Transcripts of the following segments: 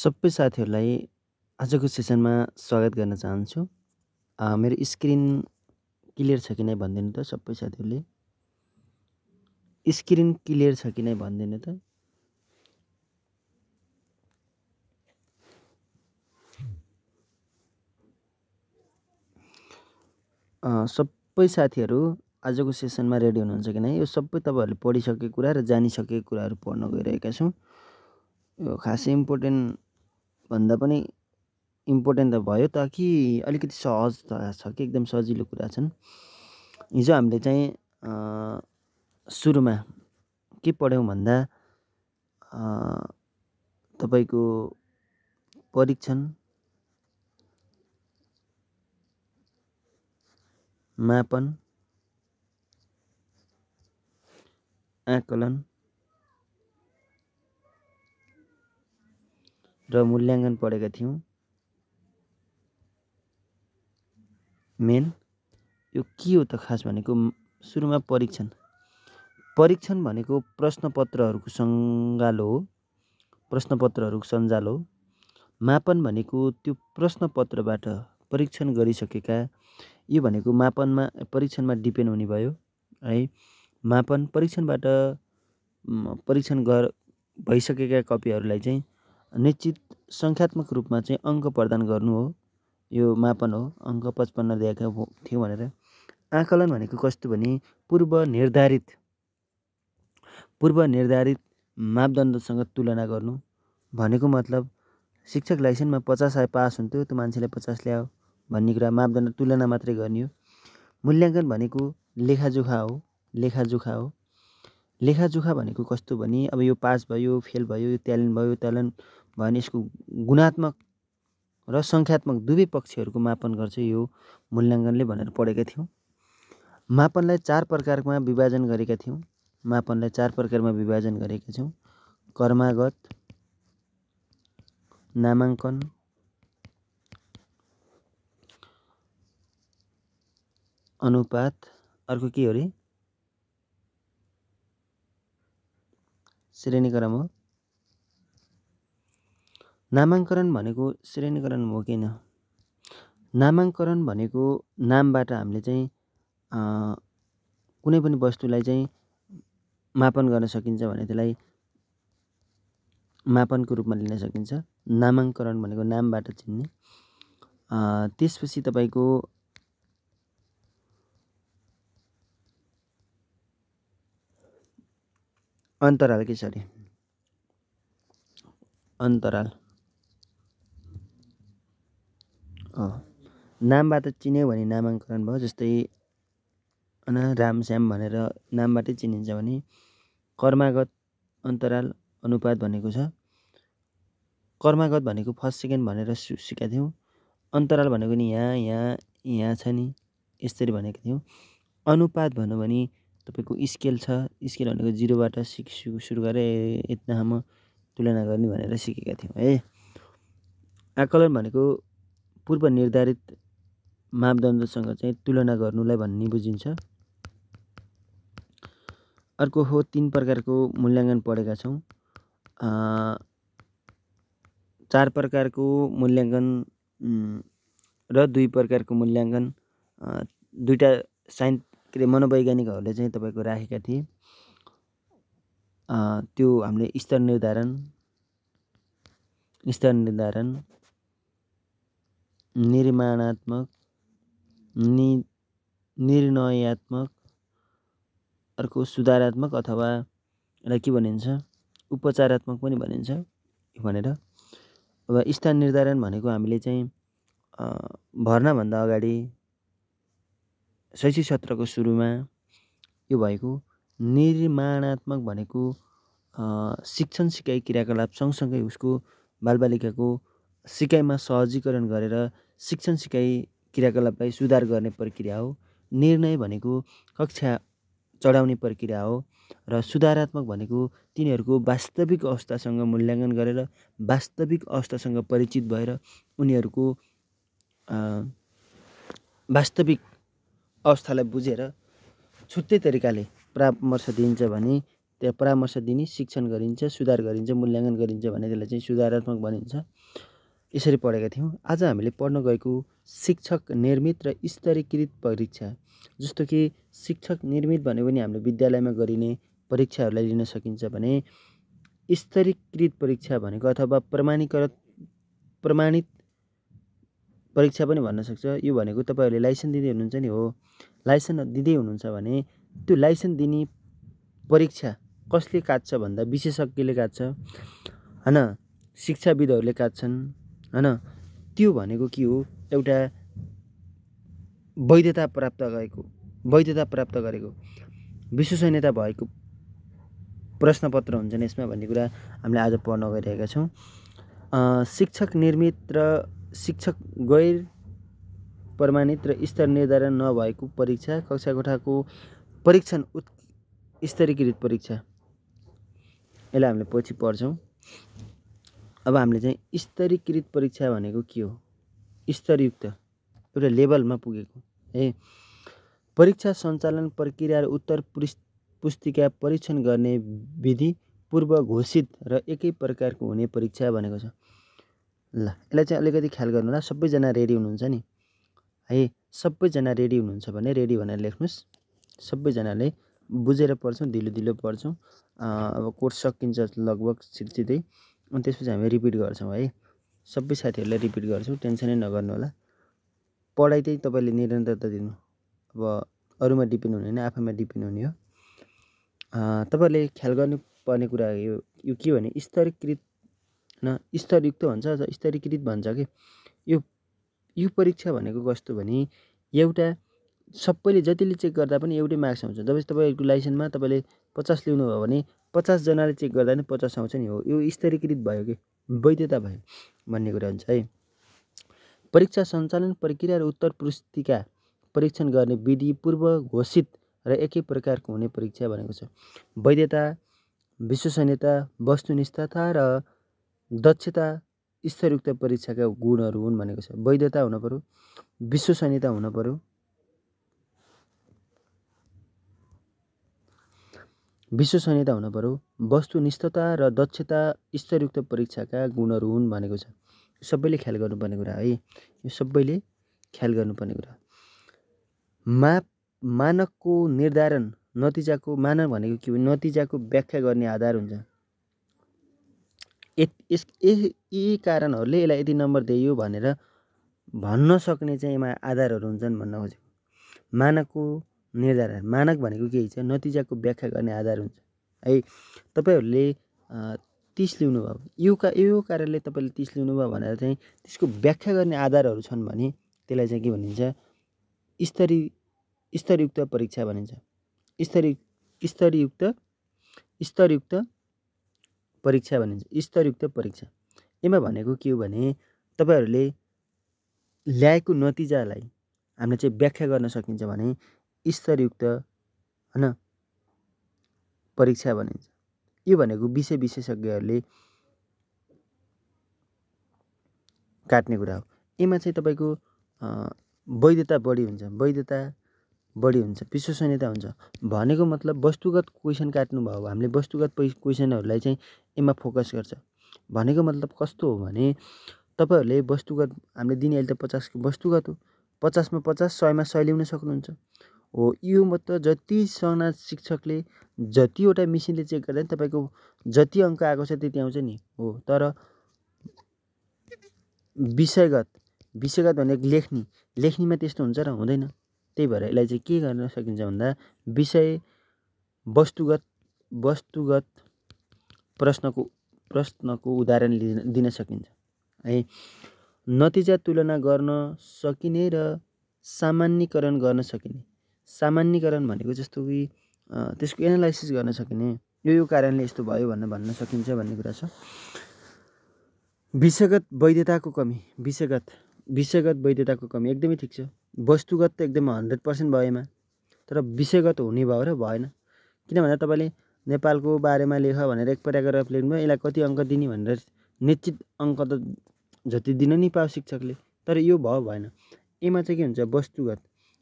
सबै साथीहरूलाई आजको सेसनमा स्वागत गर्न चाहन्छु। मेरो स्क्रिन क्लियर छ कि नै भनिदिनु त सबै साथीहरूले। स्क्रिन क्लियर छ कि नै भनिदिनु त। सबै साथीहरू आजको सेसनमा रेडी हुनुहुन्छ कि नै? यो सबै तपाईँहरूले पढिसकेको कुरा र जानिसकेको कुराहरू पढ्न गइरहेका छौँ। यो खासै इम्पोर्टेन्ट भन्दा पनि इम्पोर्टेन्ट त भयो ताकि अलिकति सहज छ कि एकदम सजिलो कुरा छन्। हिजो हामीले चाहिँ सुरुमा के पढ्यौँ भन्दा तपाईँको परीक्षण, मापन, आकलन र मूल्याङ्कन पढेका थियौँ। मेन यो के हो त खास भनेको सुरुमा परीक्षण। परीक्षण भनेको प्रश्नपत्रहरूको सङ्गालो हो, प्रश्नपत्रहरूको सञ्जाल हो। मापन भनेको त्यो प्रश्नपत्रबाट परीक्षण गरिसकेका, यो भनेको मापनमा परीक्षणमा डिपेन्ड हुने भयो है। मापन परीक्षणबाट परीक्षण भइसकेका कपीहरूलाई चाहिँ निश्चित सङ्ख्यात्मक रूपमा चाहिँ अङ्क प्रदान गर्नु हो, यो मापन हो। अङ्क 55 दिएका थियो भनेर। आकलन भनेको कस्तो भने पूर्व निर्धारित मापदण्डसँग तुलना गर्नु भनेको मतलब शिक्षक लाइसेन्समा 50 आए पास हुन्थ्यो, त्यो मान्छेले 50 ल्यायो भन्ने कुरा मापदण्ड तुलना मात्रै गर्ने हो। मूल्याङ्कन भनेको लेखाजोखा हो। लेखाजोखा भनेको कस्तो भने अब यो पास भयो, फेल भयो, यो ट्यालेन्ट भयो, ट्यालेन्ट भने यसको गुणात्मक र सङ्ख्यात्मक दुवै पक्षहरूको मापन गर्छ यो मूल्याङ्कनले भनेर पढेका थियौँ। मापनलाई 4 प्रकारमा विभाजन गरेका थियौँ। कर्मागत, नामाङ्कन, अनुपात, अर्को के हो रे? श्रेणीक्रम हो। नामाङ्करण भनेको श्रेणीकरण हो किन? नामाङ्करण भनेको नामबाट हामीले चाहिँ कुनै पनि वस्तुलाई चाहिँ मापन गर्न सकिन्छ भने त्यसलाई मापनको रूपमा लिन सकिन्छ। नामाङ्करण भनेको नामबाट चिन्ने। त्यसपछि तपाईँको अन्तराल के छ अरे? अन्तराल नामबाट चिन्यो भने नामाङ्करण भयो। जस्तै रामश्याम भनेर नामबाटै चिनिन्छ भने कर्मागत, अन्तराल, अनुपात भनेको छ। कर्मागत भनेको फर्स्ट सेकेन्ड भनेर सिकेका थियौँ। अन्तराल भनेको नि यहाँ छ नि, यसरी भनेको थियौँ। अनुपात भन्यो भने तपाईँको स्केल छ। स्केल भनेको 0बाट 6 सुरु गरेर यतिसम्म तुलना गर्ने भनेर सिकेका थियौँ है। आकलन भनेको पूर्व निर्धारित मापदण्डसँग चाहिँ तुलना गर्नुलाई भन्ने बुझिन्छ। अर्को हो 3 प्रकारको मूल्याङ्कन पढेका छौँ। 4 प्रकारको मूल्याङ्कन र 2 प्रकारको मूल्याङ्कन। दुईटा मनोवैज्ञानिकहरूले चाहिँ तपाईँको राखेका थिए। त्यो हामीले स्तर निर्धारण, निर्माणात्मक, निर्णयात्मक, अर्को सुधारात्मक अथवा यसलाई के भनिन्छ उपचारात्मक पनि भनिन्छ भनेर। अब स्थान निर्धारण भनेको हामीले चाहिँ भर्नाभन्दा अगाडि शैक्षिक सत्रको सुरुमा यो भएको। निर्माणात्मक भनेको शिक्षण सिकाइ क्रियाकलाप सँगसँगै उसको बालबालिकाको सिकाइमा सहजीकरण गरेर शिक्षण सिकाइ क्रियाकलापलाई सुधार गर्ने प्रक्रिया हो। निर्णय भनेको कक्षा चढाउने प्रक्रिया हो र सुधारात्मक भनेको तिनीहरूको वास्तविक अवस्थासँग मूल्याङ्कन गरेर वास्तविक अवस्थासँग परिचित भएर उनीहरूको वास्तविक अवस्थालाई बुझेर छुट्टै तरिकाले परामर्श दिइन्छ भने त्यहाँ परामर्श दिने, शिक्षण गरिन्छ, सुधार गरिन्छ, मूल्याङ्कन गरिन्छ भने त्यसलाई चाहिँ सुधारात्मक भनिन्छ। यसरी पढेका थियौँ। आज हामीले पढ्न गएको शिक्षक निर्मित र स्तरीकृत परीक्षा, जस्तो कि शिक्षक निर्मित भनेको पनि हामीले विद्यालयमा गरिने परीक्षाहरूलाई लिन सकिन्छ भने स्तरीकृत परीक्षा भनेको अथवा प्रमाणित परीक्षा पनि भन्न सक्छ। यो भनेको तपाईँहरूले लाइसेन्स दिँदै हुनुहुन्छ नि, हो लाइसेन्स दिँदै हुनुहुन्छ भने त्यो लाइसेन्स दिने परीक्षा कसले काट्छ भन्दा विशेषज्ञले काट्छ हैन, शिक्षाविदहरूले काट्छन् हैन। त्यो भनेको के हो, एउटा वैधता प्राप्त गरेको विश्वसनीयता भएको प्रश्नपत्र हुन्छन् यसमा भन्ने कुरा हामीले आज पढ्न गइरहेका छौँ। शिक्षक निर्मित र शिक्षक गैर प्रमाणित र स्तर निर्धारण नभएको परीक्षा, कक्षा कोठाको परीक्षण स्तरीकृत परीक्षा, यसलाई हामीले पछि पढ्छौँ। अब हामीले चाहिँ स्तरीकृत परीक्षा भनेको के हो, स्तरयुक्त एउटा लेभलमा पुगेको है। परीक्षा सञ्चालन प्रक्रिया र उत्तर पुस्तिका परीक्षण गर्ने विधि पूर्व घोषित र एकै प्रकारको हुने परीक्षा भनेको छ। ल यसलाई चाहिँ अलिकति ख्याल गर्नु होला। सबैजना रेडी हुनुहुन्छ नि है, सबैजना रेडी हुनुहुन्छ भने रेडी भनेर लेख्नुहोस्। सबैजनाले बुझेर पढ्छौँ, ढिलो पढ्छौँ। अब कोर्स सकिन्छ लगभग छिटै, अनि त्यसपछि हामी रिपिट गर्छौँ है। सबै साथीहरूलाई रिपिट गर्छौँ, टेन्सनै नगर्नु होला। पढाइ चाहिँ तपाईँले निरन्तरता दिनु, अब अरूमा डिपेन्ड हुने होइन, आफैमा डिपेन्ड हुने हो। तपाईँहरूले ख्याल गर्नुपर्ने कुरा यो के भने स्तरीकृत न स्तरयुक्त भन्छ अथवा स्तरीकृत भन्छ कि यो परीक्षा भनेको कस्तो भने एउटा सबैले जतिले चेक गर्दा पनि एउटै मार्क्स आउँछ। जब तपाईँहरूको लाइसेन्समा तपाईँले 50 ल्याउनु भयो भने 50 जनाले चेक गर्दा पनि 50 आउँछ नि, हो यो स्तरीकृत भयो कि वैधता भयो भन्ने कुरा हुन्छ है। परीक्षा सञ्चालन प्रक्रिया र उत्तर पुस्तिका परीक्षण गर्ने विधि पूर्व घोषित र एकै प्रकारको हुने परीक्षा भनेको छ। वैधता, विश्वसनीयता, वस्तुनिष्ठता र दक्षता स्तरयुक्त परीक्षाका गुणहरू हुन् भनेको छ। वैधता हुन पर्यो, विश्वसनीयता हुन पर्यो, वस्तुनिष्ठता र दक्षता स्तरयुक्त परीक्षाका गुणहरू हुन् भनेको छ। सबैले ख्याल गर्नुपर्ने कुरा है, यो सबैले ख्याल गर्नुपर्ने कुरा। मानकको निर्धारण, नतिजाको मानक भनेको के हो, नतिजाको व्याख्या गर्ने आधार हुन्छ। यी कारणहरूले यसलाई यति नम्बर दियो भनेर भन्न सक्ने चाहिँ यसमा आधारहरू हुन्छन् भन्न खोजेको। मानकको निर्धारण, मानक भनेको के छ, नतिजाको व्याख्या गर्ने आधार हुन्छ है। तपाईँहरूले 30 ल्याउनु भयो, यो कारणले तपाईँले 30 ल्याउनु भयो भनेर चाहिँ त्यसको व्याख्या गर्ने आधारहरू छन् भने त्यसलाई चाहिँ के भनिन्छ, स्तरयुक्त परीक्षा भनिन्छ। स्तरयुक्त परीक्षा भनिन्छ, स्तरयुक्त परीक्षा। यसमा भनेको के हो भने तपाईँहरूले ल्याएको नतिजालाई हामीले चाहिँ व्याख्या गर्न सकिन्छ भने स्तरयुक्त हैन परीक्षा भनिन्छ। यो भनेको विशेषज्ञहरूले काट्ने कुरा हो। यसमा चाहिँ तपाईँको वैधता बढी हुन्छ, विश्वसनीयता हुन्छ भनेको मतलब वस्तुगत क्वेसन काट्नुभयो, हामीले वस्तुगत क्वेसनहरूलाई चाहिँ यसमा फोकस गर्छ भनेको मतलब कस्तो हो भने तपाईँहरूले वस्तुगत हामीले दिने अहिले त 50 वस्तुगत हो, 50 मा 50, 100 मा 100 ल्याउन सक्नुहुन्छ हो। यो मतलब जतिजना शिक्षकले जतिवटा मेसिनले चेक गर्दा तपाईँको जति अङ्क आएको छ त्यति आउँछ नि, हो। तर विषयगत भनेको लेख्नेमा त्यस्तो हुन्छ र हुँदैन। त्यही भएर यसलाई चाहिँ के गर्न सकिन्छ भन्दा वस्तुगत प्रश्नको उदाहरण दिन सकिन्छ है। नतिजा तुलना गर्न सकिने र सामान्यीकरण गर्न सकिने। सामान्यीकरण भनेको जस्तो कि त्यसको एनालाइसिस गर्न सकिने, यो कारणले यस्तो भयो भनेर भन्न सकिन्छ भन्ने कुरा छ। विषयगत वैधताको कमी एकदमै ठिक छ। वस्तुगत त एकदमै 100% भयो यसमा, तर विषयगत हुने भयो र भएन। किनभने तपाईँले नेपालको बारेमा लेख भनेर एक प्याराग्राफ लेख्नुभयो, यसलाई कति अङ्क दिने भनेर निश्चित अङ्क त जति दिन नि पाओ शिक्षकले, तर यो भएन। यसमा चाहिँ के हुन्छ,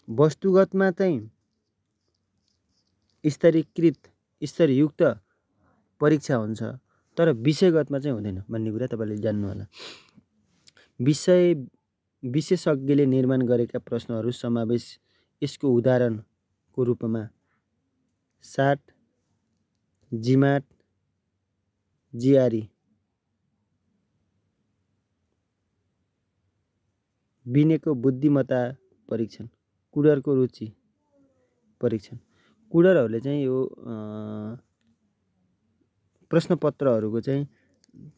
वस्तुगतमा चाहिँ स्तरयुक्त परीक्षा हुन्छ, तर विषयगतमा चाहिँ हुँदैन भन्ने कुरा तपाईँले जान्नु होला। विशेषज्ञले निर्माण गरेका प्रश्नहरू समावेश यसको उदाहरणको रूपमा साट, जिमाट, जिआरई, बिनेको बुद्धिमत्ता परीक्षण, कुडरको रुचि परीक्षण। कुडरहरूले चाहिँ यो प्रश्नपत्रहरूको चाहिँ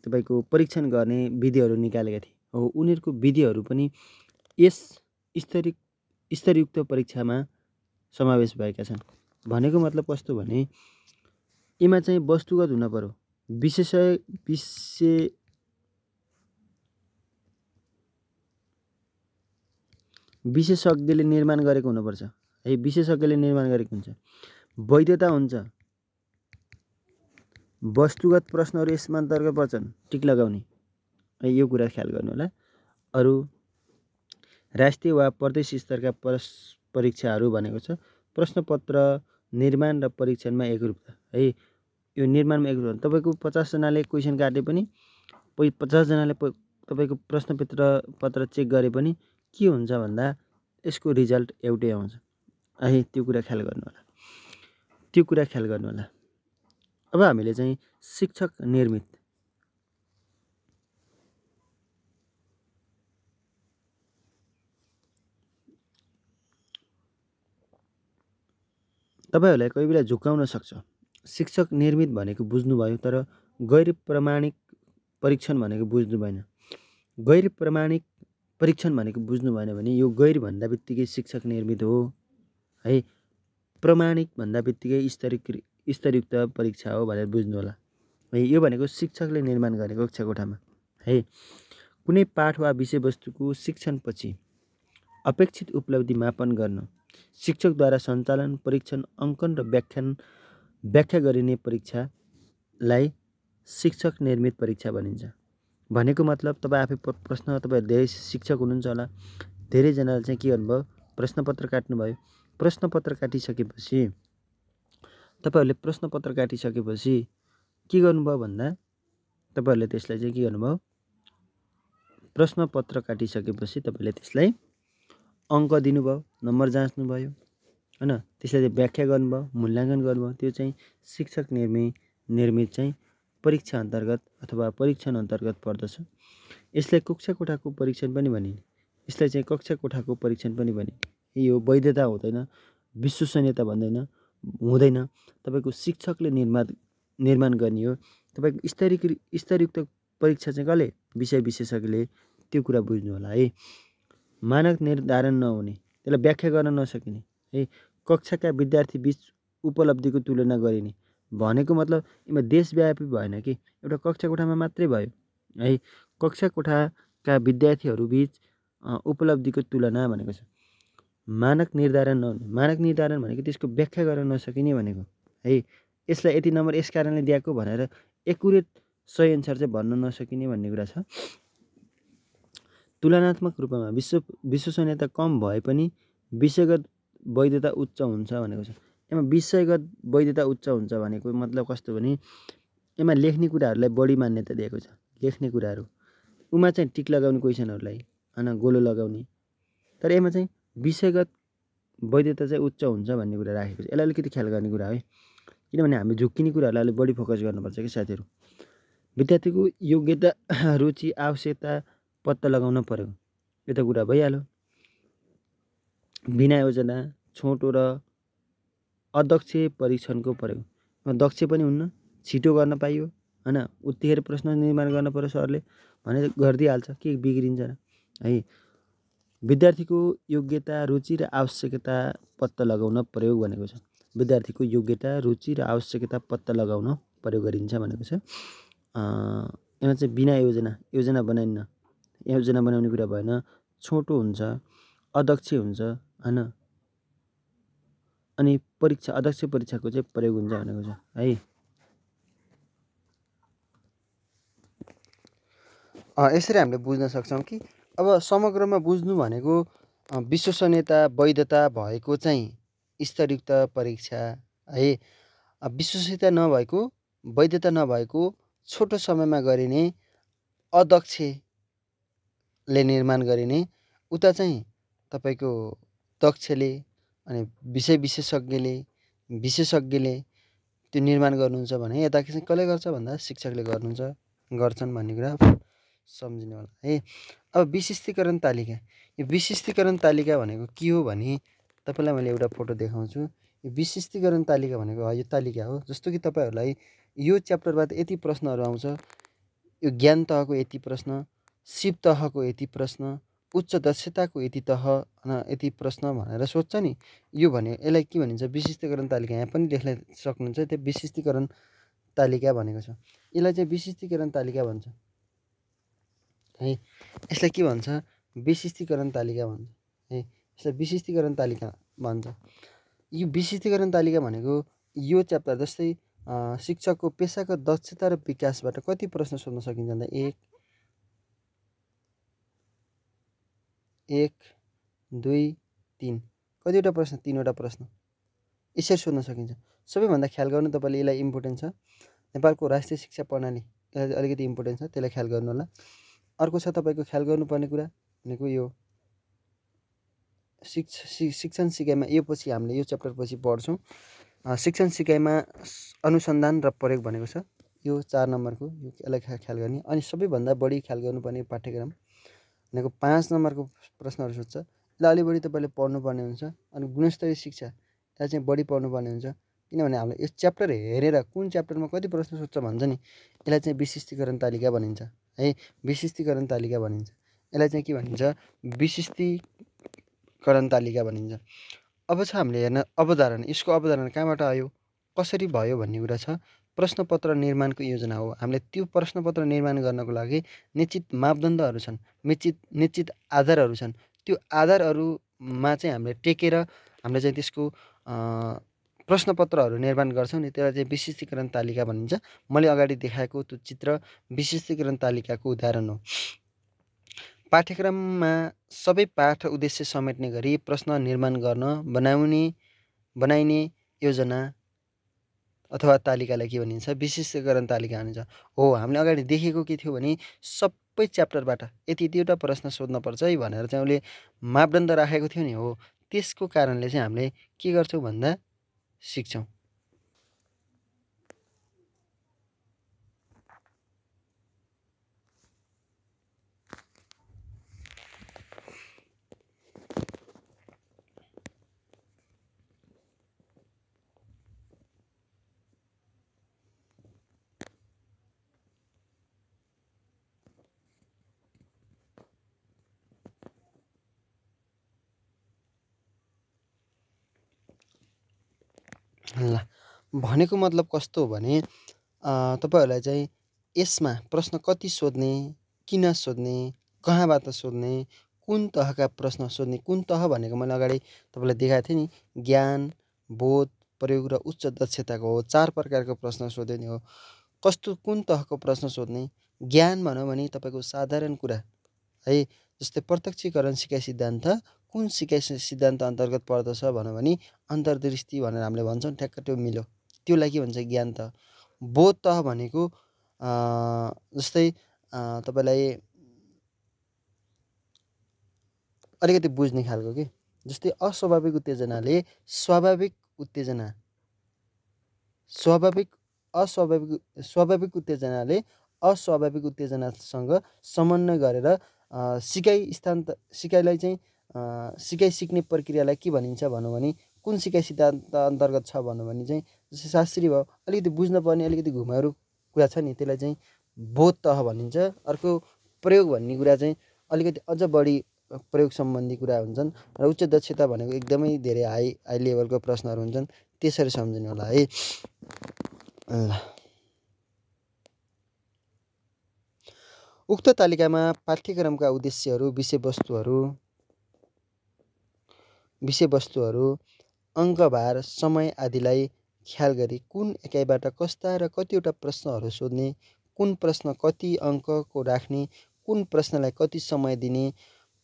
तपाईँको परीक्षण गर्ने विधिहरू निकालेका थिए हो। उनीहरूको विधिहरू पनि यस स्तरयुक्त परीक्षामा समावेश भएका छन्। भनेको मतलब कस्तो भने यसमा चाहिँ वस्तुगत हुन पर्यो, विशेषज्ञले निर्माण गरेको हुनुपर्छ है। विशेषज्ञले निर्माण गरेको हुन्छ। वैधता हुन्छ, वस्तुगत प्रश्नहरू यसमा अन्तर्गत पर्छन्, टिक लगाउने है, यो कुरा ख्याल गर्नु होला। अरू राष्ट्रिय वा प्रदेश स्तरका परीक्षाहरू भनेको छ प्रश्नपत्र निर्माण र परीक्षणमा एकरूपता है। यो निर्माणमा एकरूपता तपाईँको 50 जनाले क्वेसन काटे पनि 50 जनाले तपाईँको प्रश्नपत्र चेक गरे पनि के हुन्छ भन्दा यसको रिजल्ट एउटै आउँछ है। त्यो कुरा ख्याल गर्नु होला। अब हामीले चाहिँ शिक्षक निर्मित तपाईहरुलाई कोही बेला झुक्काउन सक्छ। शिक्षक निर्मित भनेको बुझ्नुभयो, तर गैर प्रमाणिक परीक्षण भनेको बुझ्नु भएन। गैर प्रमाणिक परीक्षण भनेको बुझ्नु भएन भने यो गैर भन्दा बित्तिकै शिक्षक निर्मित हो है। प्रमाणिक भन्दा बित्तिकै स्तरयुक्त परीक्षा हो भनेर बुझ्नु होला है। यो भनेको शिक्षकले निर्माण गरेको कक्षा कोठामा है। कुनै पाठ वा विषयवस्तुको शिक्षणपछि अपेक्षित उपलब्धि मापन गर्न शिक्षकद्वारा सञ्चालन, परीक्षण, अङ्कन र व्याख्या गरिने परीक्षालाई शिक्षक निर्मित परीक्षा भनिन्छ। भनेको मतलब तपाईँ आफै प्रश्न, तपाईँ धेरै शिक्षक हुनुहुन्छ होला, धेरैजनाले चाहिँ के गर्नुभयो, प्रश्नपत्र काट्नुभयो। प्रश्नपत्र काटिसकेपछि तपाईहरुले के गर्नुभयो भन्दा तपाईहरुले त्यसलाई चाहिँ के गर्नुभयो, प्रश्नपत्र काटिसकेपछि तपाईले त्यसलाई अङ्क दिनुभयो, नम्बर जाँच्नुभयो हैन, त्यसलाई व्याख्या गर्नुभयो, मूल्याङ्कन गर्नुभयो। त्यो चाहिँ शिक्षक निर्मित चाहिँ परीक्षा अन्तर्गत अथवा परीक्षण अन्तर्गत पर्दछ। यसलाई कक्षा कोठाको परीक्षण पनि भनिने। यसलाई चाहिँ कक्षा कोठाको परीक्षण पनि भनिने। यो वैधता हुँदैन, विश्वसनीयता हुँदैन। तपाईको शिक्षकले निर्माण गर्ने हो। तपाईको स्तरयुक्त परीक्षा चाहिँ कसले, विषय विशेषज्ञले। त्यो कुरा बुझ्नु होला है। मानक निर्धारण नहुने, त्यसलाई व्याख्या गर्न नसकिने है। कक्षाका विद्यार्थी बीच उपलब्धिको तुलना गरिने भनेको मतलब यसमा देशव्यापी भएन कि एउटा कक्षा कोठामा मात्रै भयो है। कक्षा कोठाका विद्यार्थीहरू बीच उपलब्धिको तुलना भनेको छ। मानक निर्धारण नहुने, मानक निर्धारण भनेको त्यसको व्याख्या गर्न नसकिने भनेको है। यसलाई यति नम्बर यस कारणले दिएको भनेर एकुरेट सही एन्सर चाहिँ भन्न नसकिने भन्ने कुरा छ। तुलनात्मक रूपमा विश्वसनीयता कम भए पनि विषयगत वैधता उच्च हुन्छ भनेको छ। यसमा विषयगत वैधता उच्च हुन्छ भनेको मतलब कस्तो भने यसमा लेख्ने कुराहरूलाई बढी मान्यता दिएको छ। लेख्ने कुराहरू उमा चाहिँ टिक लगाउने क्वेसनहरूलाई हैन, गोलो लगाउने। तर यसमा चाहिँ विषयगत वैधता चाहिँ उच्च हुन्छ भन्ने कुरा राखेको छ। यसलाई अलिकति ख्याल गर्ने कुरा है। किनभने हामी झुक्किने कुराहरूलाई अलिक बढी फोकस गर्नुपर्छ कि साथीहरू। विद्यार्थीको योग्यता, रुचि, आवश्यकता पत्ता लगाउन पर्यो। यो त कुरा भइहाल्यो। बिना योजना, छोटो र अदक्ष परीक्षणको प्रयोग। दक्ष पनि हुन्न, छिटो गर्न पाइयो हैन, उत्तिखेर प्रश्न निर्माण गर्न पर्यो सरले भने गरिदिइहाल्छ, के बिग्रिन्छ है। विद्यार्थीको योग्यता, रुचि र आवश्यकता पत्ता लगाउन प्रयोग भनेको छ। विद्यार्थीको योग्यता, रुचि र आवश्यकता पत्ता लगाउन प्रयोग गरिन्छ भनेको छ। यहाँ चाहिँ बिना योजना बनाइन्न, योजना बनाउने कुरा भएन। छोटो हुन्छ, अदक्ष हुन्छ हैन, अनि अदक्ष परीक्षाको चाहिँ प्रयोग हुन्छ भनेको छ है। यसरी हामीले बुझ्न सक्छौँ कि अब समग्रमा बुझ्नु भनेको विश्वसनीयता, वैधता भएको चाहिँ स्तरयुक्त परीक्षा है। विश्वसनीयता नभएको वैधता नभएको छोटो समयमा गरिने अदक्षले निर्माण गरिने उता चाहिँ तपाईँको दक्षले अनि विशेषज्ञले त्यो निर्माण गर्नुहुन्छ भने यता चाहिँ कसले गर्छ भन्दा शिक्षकले गर्छन् भन्ने कुरा सम्झिनु होला है। अब विशिष्टीकरण तालिका, यो विशिष्टीकरण तालिका भनेको के हो भने तपाईँलाई मैले एउटा फोटो देखाउँछु। यो विशिष्टीकरण तालिका भनेको यो तालिका हो। जस्तो कि तपाईँहरूलाई यो च्याप्टरबाट यति प्रश्नहरू आउँछ, यो ज्ञान तहको यति प्रश्न, सिप तहको यति प्रश्न, उच्च दक्षताको यति प्रश्न भनेर सोध्छ नि, यो भने यसलाई के भनिन्छ विशिष्टीकरण तालिका। यहाँ पनि लेख्न सक्नुहुन्छ, त्यो विशिष्टीकरण तालिका भनेको छ। यसलाई चाहिँ विशिष्टीकरण तालिका भन्छ है। यसलाई के भन्छ विशिष्टीकरण तालिका भन्छ है। यसलाई विशिष्टीकरण तालिका भन्छ। यो विशिष्टीकरण तालिका भनेको यो च्याप्टर जस्तै शिक्षकको पेसागत दक्षता र विकासबाट कति प्रश्न सोध्न सकिन्छ भन्दा 1 2 3 कतिवटा प्रश्न 3वटा प्रश्न यसरी सोध्न सकिन्छ। सबैभन्दा ख्याल गर्नु तपाईँले यसलाई इम्पोर्टेन्ट छ, नेपालको राष्ट्रिय शिक्षा प्रणाली यसलाई अलिकति इम्पोर्टेन्ट छ, त्यसलाई ख्याल गर्नु होला। अर्को छ तपाईँको ख्याल गर्नुपर्ने कुरा भनेको यो शिक्षण सिकाइमा, यो पछि हामीले यो च्याप्टर पछि पढ्छौँ। शिक्षण सिकाइमा अनुसन्धान र प्रयोग भनेको छ, यो 4 नम्बरको, यसलाई ख्याल गर्ने। अनि सबैभन्दा बढी ख्याल गर्नुपर्ने पाठ्यक्रम भनेको 5 नम्बरको प्रश्नहरू सोध्छ। यसलाई अलि बढी तपाईँले पढ्नुपर्ने हुन्छ। अनि गुणस्तरीय शिक्षा यसलाई चाहिँ बढी पढ्नुपर्ने हुन्छ, किनभने हामीले यो च्याप्टर हेरेर कुन च्याप्टरमा कति प्रश्न सोध्छ भन्छ नि, यसलाई चाहिँ विशिष्टीकरण तालिका भनिन्छ है। विशिष्टीकरण तालिका भनिन्छ। यसलाई चाहिँ के भनिन्छ विशिष्टीकरण तालिका भनिन्छ। अब छ हामीले हेर्न अवधारणा। यसको अवधारणा कहाँबाट आयो, कसरी भयो भन्ने कुरा छ। प्रश्नपत्र निर्माणको योजना हो। हामीले त्यो प्रश्नपत्र निर्माण गर्नको लागि निश्चित मापदण्डहरू छन्, निश्चित आधारहरू छन्। त्यो आधारहरूमा चाहिँ हामीले टेकेर हामीले चाहिँ त्यसको प्रश्नपत्रहरू निर्माण गर्छौँ नि, त्यसलाई चाहिँ विशिष्टीकरण तालिका भनिन्छ। मैले अगाडि देखाएको त्यो चित्र विशिष्टीकरण तालिकाको उदाहरण हो। पाठ्यक्रममा सबै पाठ उद्देश्य समेट्ने गरी प्रश्न निर्माण गर्न बनाइने योजना अथवा तालिकालाई के भनिन्छ विशिष्टीकरण तालिका भनिन्छ। हो, हामीले अगाडि देखेको के थियो भने सबै च्याप्टरबाट यतिवटा प्रश्न सोध्नुपर्छ है भनेर चाहिँ उसले मापदण्ड राखेको थियो नि। हो, त्यसको कारणले चाहिँ हामीले के गर्छौँ भन्दा सिक्छौँ। ल, भनेको मतलब कस्तो हो भने तपाईँहरूलाई चाहिँ यसमा प्रश्न कति सोध्ने, किन सोध्ने, कहाँबाट सोध्ने, कुन तहका प्रश्न सोध्ने। कुन तह भनेको मैले अगाडि तपाईँलाई देखाएको थिएँ नि, ज्ञान, बोध, प्रयोग र उच्च दक्षताको हो। 4 प्रकारको प्रश्न सोध्ने हो। कस्तो कुन तहको प्रश्न सोध्ने। ज्ञान भनौँ भने तपाईँको साधारण कुरा है, जस्तै प्रत्यक्षीकरण सिकाइ सिद्धान्त कुन सिकाइ सिद्धान्त अन्तर्गत पर्दछ भनौँ भने अन्तर्दृष्टि भनेर हामीले भन्छौँ, ठ्याक्क त्यो मिल्यो, त्यसलाई के भन्छ ज्ञान तह। बोध तह भनेको जस्तै तपाईँलाई अलिकति बुझ्ने खालको कि, जस्तै अस्वाभाविक उत्तेजनाले स्वाभाविक उत्तेजनाले अस्वाभाविक उत्तेजनासँग समन्वय गरेर सिकाइलाई चाहिँ सिकाइ सिक्ने प्रक्रियालाई के भनिन्छ भनौँ भने कुन सिकाइ सिद्धान्त अन्तर्गत छ भनौँ भने चाहिँ जस्तै शास्त्रीय भयो, अलिकति बुझ्नुपर्ने अलिकति घुमाउरो कुरा छ नि, त्यसलाई चाहिँ बोध तह भनिन्छ। अर्को प्रयोग भन्ने कुरा चाहिँ अलिकति अझ बढी प्रयोग सम्बन्धी कुरा हुन्छन् र उच्च दक्षता भनेको एकदमै धेरै हाई लेभलको प्रश्नहरू हुन्छन्, त्यसरी सम्झिनु होला है। उक्त तालिकामा पाठ्यक्रमका उद्देश्यहरू, विषयवस्तुहरू, अङ्कभार, समय आदिलाई ख्याल गरी कुन एकाइबाट कस्ता र कतिवटा प्रश्नहरू सोध्ने, कुन प्रश्न कति अङ्कको राख्ने, कुन प्रश्नलाई कति समय दिने,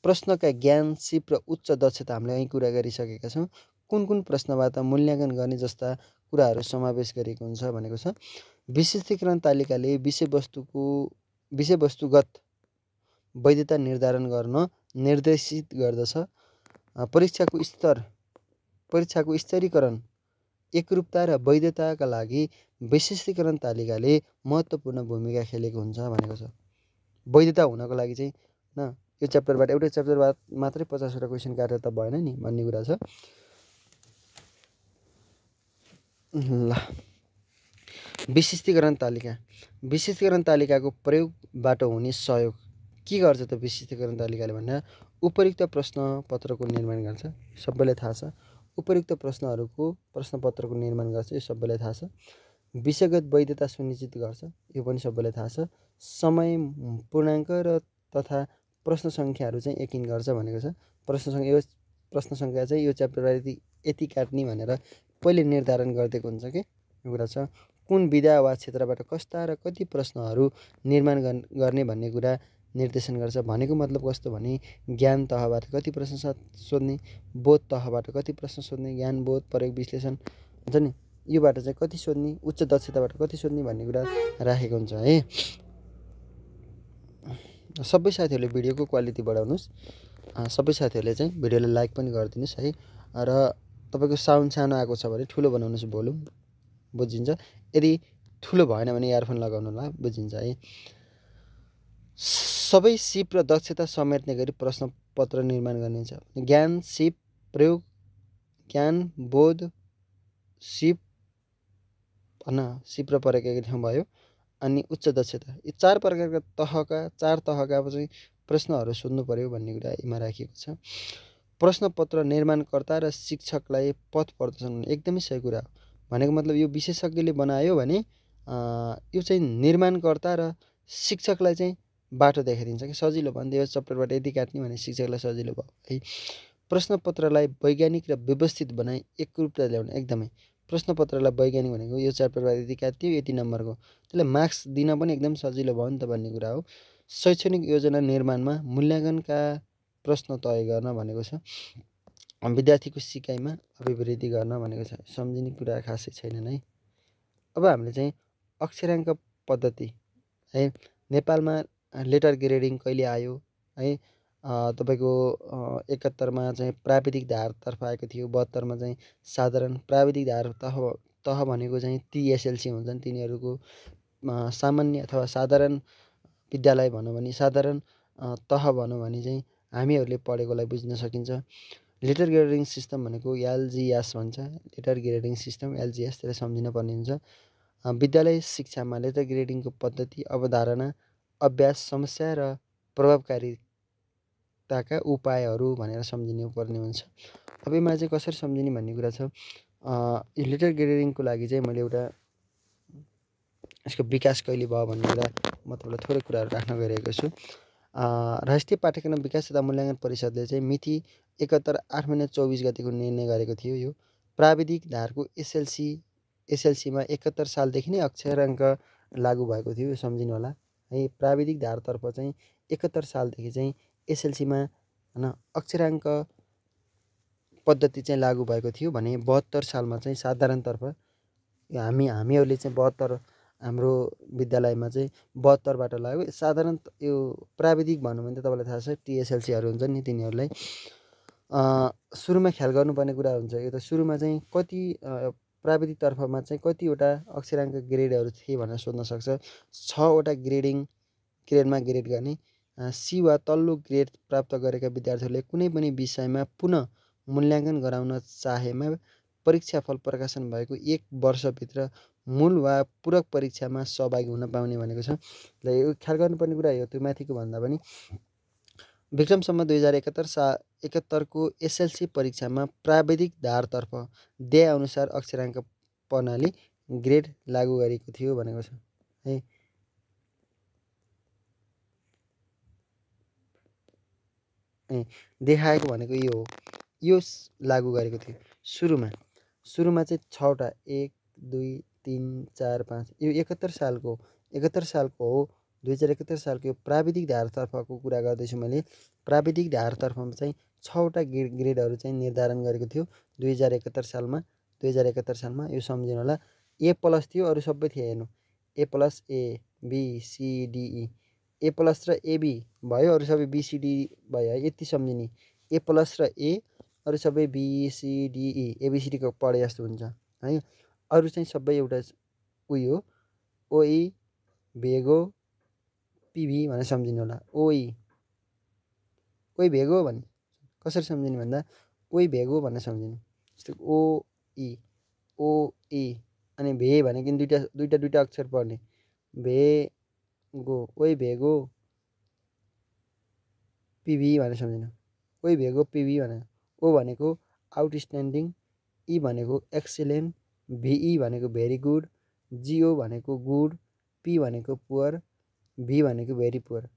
प्रश्नका ज्ञान, सिप र उच्च दक्षता हामीले અહીં कुरा गरिसकेका छौँ। कुन प्रश्नबाट मूल्याङ्कन गर्ने जस्ता कुराहरू समावेश गरेको हुन्छ भनेको छ। विशिष्टीकरण तालिकाले विषयवस्तुगत वैधता निर्धारण गर्न निर्देशित गर्दछ। परीक्षाको स्तरीकरण, एकरूपता र वैधताका लागि विशिष्टीकरण तालिकाले महत्त्वपूर्ण भूमिका खेलेको हुन्छ भनेको छ। वैधता हुनको लागि चाहिँ होइन यो च्याप्टरबाट एउटै च्याप्टरबाट मात्रै 50वटा क्वेसन काटेर त भएन नि भन्ने कुरा छ। ल विशिष्टीकरण तालिकाको प्रयोगबाट हुने सहयोग के गर्छ त विशिष्टीकरण तालिकाले भन्दा उपयुक्त प्रश्नपत्रको निर्माण गर्छ, सबैलाई थाहा छ। उपयुक्त प्रश्नपत्रको निर्माण गर्छ, यो सबैलाई थाहा छ। विषयगत वैधता सुनिश्चित गर्छ, यो पनि सबैलाई थाहा छ। समय, पूर्णाङ्क र तथा प्रश्न सङ्ख्याहरू चाहिँ यकिन गर्छ भनेको छ। प्रश्न सङ्ख्या चाहिँ यो च्याप्टरबाट यति काट्ने भनेर पहिले निर्धारण गरिदिएको हुन्छ कि यो कुरा छ। कुन विधा वा क्षेत्रबाट कस्ता र कति प्रश्नहरू निर्माण गर्ने भन्ने कुरा निर्देशन गर्छ। भनेको मतलब कस्तो भने ज्ञान तहबाट कति प्रश्न सोध्ने, बोध तहबाट कति प्रश्न सोध्ने, ज्ञान, बोध, प्रयोग, विश्लेषण हुन्छ नि, योबाट चाहिँ कति सोध्ने, उच्च दक्षताबाट कति सोध्ने भन्ने कुरा राखेको हुन्छ है। सबै साथीहरूले भिडियोको क्वालिटी बढाउनुहोस्। सबै साथीहरूले चाहिँ भिडियोलाई लाइक पनि गरिदिनुहोस् है। र तपाईँको साउन्ड सानो आएको छ भने ठुलो बनाउनुहोस् भोल्युम, बुझिन्छ। यदि ठुलो भएन भने इयरफोन लगाउनु होला, बुझिन्छ है। सबै सिप र दक्षता समेट्ने गरी प्रश्नपत्र निर्माण गरिन्छ। ज्ञान, सिप, प्रयोग, ज्ञान, बोध, सिप होइन, सिप र प्रयोग एकै ठाउँ भयो। अनि उच्च दक्षता, यी चार तहका चाहिँ प्रश्नहरू सोध्नु पर्यो भन्ने कुरा यीमा राखिएको छ। प्रश्नपत्र निर्माणकर्ता र शिक्षकलाई पथ प्रदर्शन, एकदमै सही कुरा हो। भनेको मतलब यो विशेषज्ञले बनायो भने यो चाहिँ निर्माणकर्ता र शिक्षकलाई चाहिँ बाटो देखाइदिन्छ कि सजिलो भयो। यो च्याप्टरबाट यति काट्ने भने शिक्षकलाई सजिलो भयो है। प्रश्नपत्रलाई वैज्ञानिक र व्यवस्थित बनाई एकरूपता ल्याउनु, एकदमै प्रश्नपत्रलाई वैज्ञानिक भनेको यो च्याप्टरबाट यति काट्यो, यति नम्बरको, त्यसले मार्क्स दिन पनि एकदम सजिलो भयो नि त भन्ने कुरा हो। शैक्षणिक योजना निर्माणमा मूल्याङ्कनका प्रश्न तय गर्न भनेको छ। विद्यार्थीको सिकाइमा अभिवृद्धि गर्न भनेको छ। सम्झिने कुरा खासै छैनन् है। अब हामीले चाहिँ अक्षराङ्क पद्धति है, नेपालमा लेटर ग्रेडिङ कहिले आयो है। तपाईँको 71मा चाहिँ प्राविधिक धारतर्फ आएको थियो, 72मा चाहिँ साधारण प्राविधिक धार तह भनेको चाहिँ TSLC हुन्छन्, तिनीहरूको सामान्य अथवा साधारण विद्यालय भनौँ भने, साधारण तह भनौँ भने चाहिँ हामीहरूले पढेकोलाई बुझ्न सकिन्छ। लेटर ग्रेडिङ सिस्टम भनेको LGS भन्छ, लेटर ग्रेडिङ सिस्टम LGS, त्यसलाई सम्झिन पर्ने हुन्छ। विद्यालय शिक्षामा लेटर ग्रेडिङको पद्धति, अवधारणा, अभ्यास, समस्या र प्रभावकारिताका उपायहरू भनेर सम्झिनु पर्ने हुन्छ। अब यसमा चाहिँ कसरी सम्झिने भन्ने कुरा छ। यो लेटर ग्रेडिङको लागि चाहिँ मैले एउटा यसको विकास कहिले भयो भन्ने कुरा म तपाईँलाई थोरै कुराहरू राख्न गइरहेको छु। राष्ट्रिय पाठ्यक्रम विकास तथा मूल्याङ्कन परिषदले चाहिँ मिति 71/8/24 गतिको निर्णय गरेको थियो। यो प्राविधिक धारको एसएलसीमा 71 सालदेखि नै अक्षराङ्क लागू भएको थियो, यो सम्झिनु होला है। प्राविधिक धारतर्फ चाहिँ 71 सालदेखि चाहिँ एसएलसीमा होइन अक्षराङ्क पद्धति चाहिँ लागू भएको थियो भने 72 सालमा चाहिँ साधारणतर्फ हामीहरूले चाहिँ 72 हाम्रो विद्यालयमा चाहिँ 72बाट लाग्यो। साधारण यो प्राविधिक भनौँ भने त तपाईँलाई थाहा छ TSLCहरू हुन्छ नि, तिनीहरूलाई सुरुमा ख्याल गर्नुपर्ने कुरा हुन्छ। यो त सुरुमा चाहिँ कति प्राविधिक तर्फमा चाहिँ कतिवटा अक्षराङ्क ग्रेडहरू थिए भनेर सोध्न सक्छ। 6वटा ग्रेडमा ग्रेड गर्ने। सी वा तल्लो ग्रेड प्राप्त गरेका विद्यार्थीहरूले कुनै पनि विषयमा पुनः मूल्याङ्कन गराउन चाहेमा परीक्षाफल प्रकाशन भएको 1 वर्षभित्र मूल वा पूरक परीक्षामा सहभागी हुन पाउने भनेको छ। ल यो ख्याल गर्नुपर्ने कुरा यो त्यो माथिको भन्दा पनि विक्रमसम्म 2071 को एसएलसी परीक्षामा प्राविधिक धारतर्फ दिए अनुसार अक्षराङ्क प्रणाली ग्रेड लागू गरेको थियो भनेको छ है। देखाएको भनेको यो हो, यो लागू गरेको थियो सुरुमा चाहिँ 6वटा 1 2 3 4 5 यो 71 सालको हो। 2071 सालको प्राविधिक धारतर्फको कुरा गर्दैछु मैले। प्राविधिक धारतर्फमा चाहिँ 6वटा ग्रेडहरू चाहिँ निर्धारण गरेको थियो 2071 सालमा। यो सम्झिनु होला। A+ थियो, अरू सबै थिए। हेर्नु A plus A B C D E A plus र एबी भयो अरू सबै बीसीडी भयो है यति सम्झिने ए प्लस र ए अरू सबै बीसीडीई एबिसिडीको पढे जस्तो हुन्छ है अरू चाहिँ सबै एउटा उयो हो ओई भेगो पिभी भनेर सम्झिनु होला ओई भेगो भने कसरी सम्झिने भन्दा ओई भेगो भनेर सम्झिनु जस्तो ओ ई अनि भे भनेको दुईटा अक्षर पढ्ने भेगो ओई भेगो पिभी भनेर सम्झिनु ओई भेगो पिभी भनेर ओ भनेको आउटस्ट्यान्डिङ ई भनेको एक्सिलेन्ट भिई भनेको भेरी गुड जिओ भनेको गुड पी भनेको पुवर भी भनेको भेरी पुवर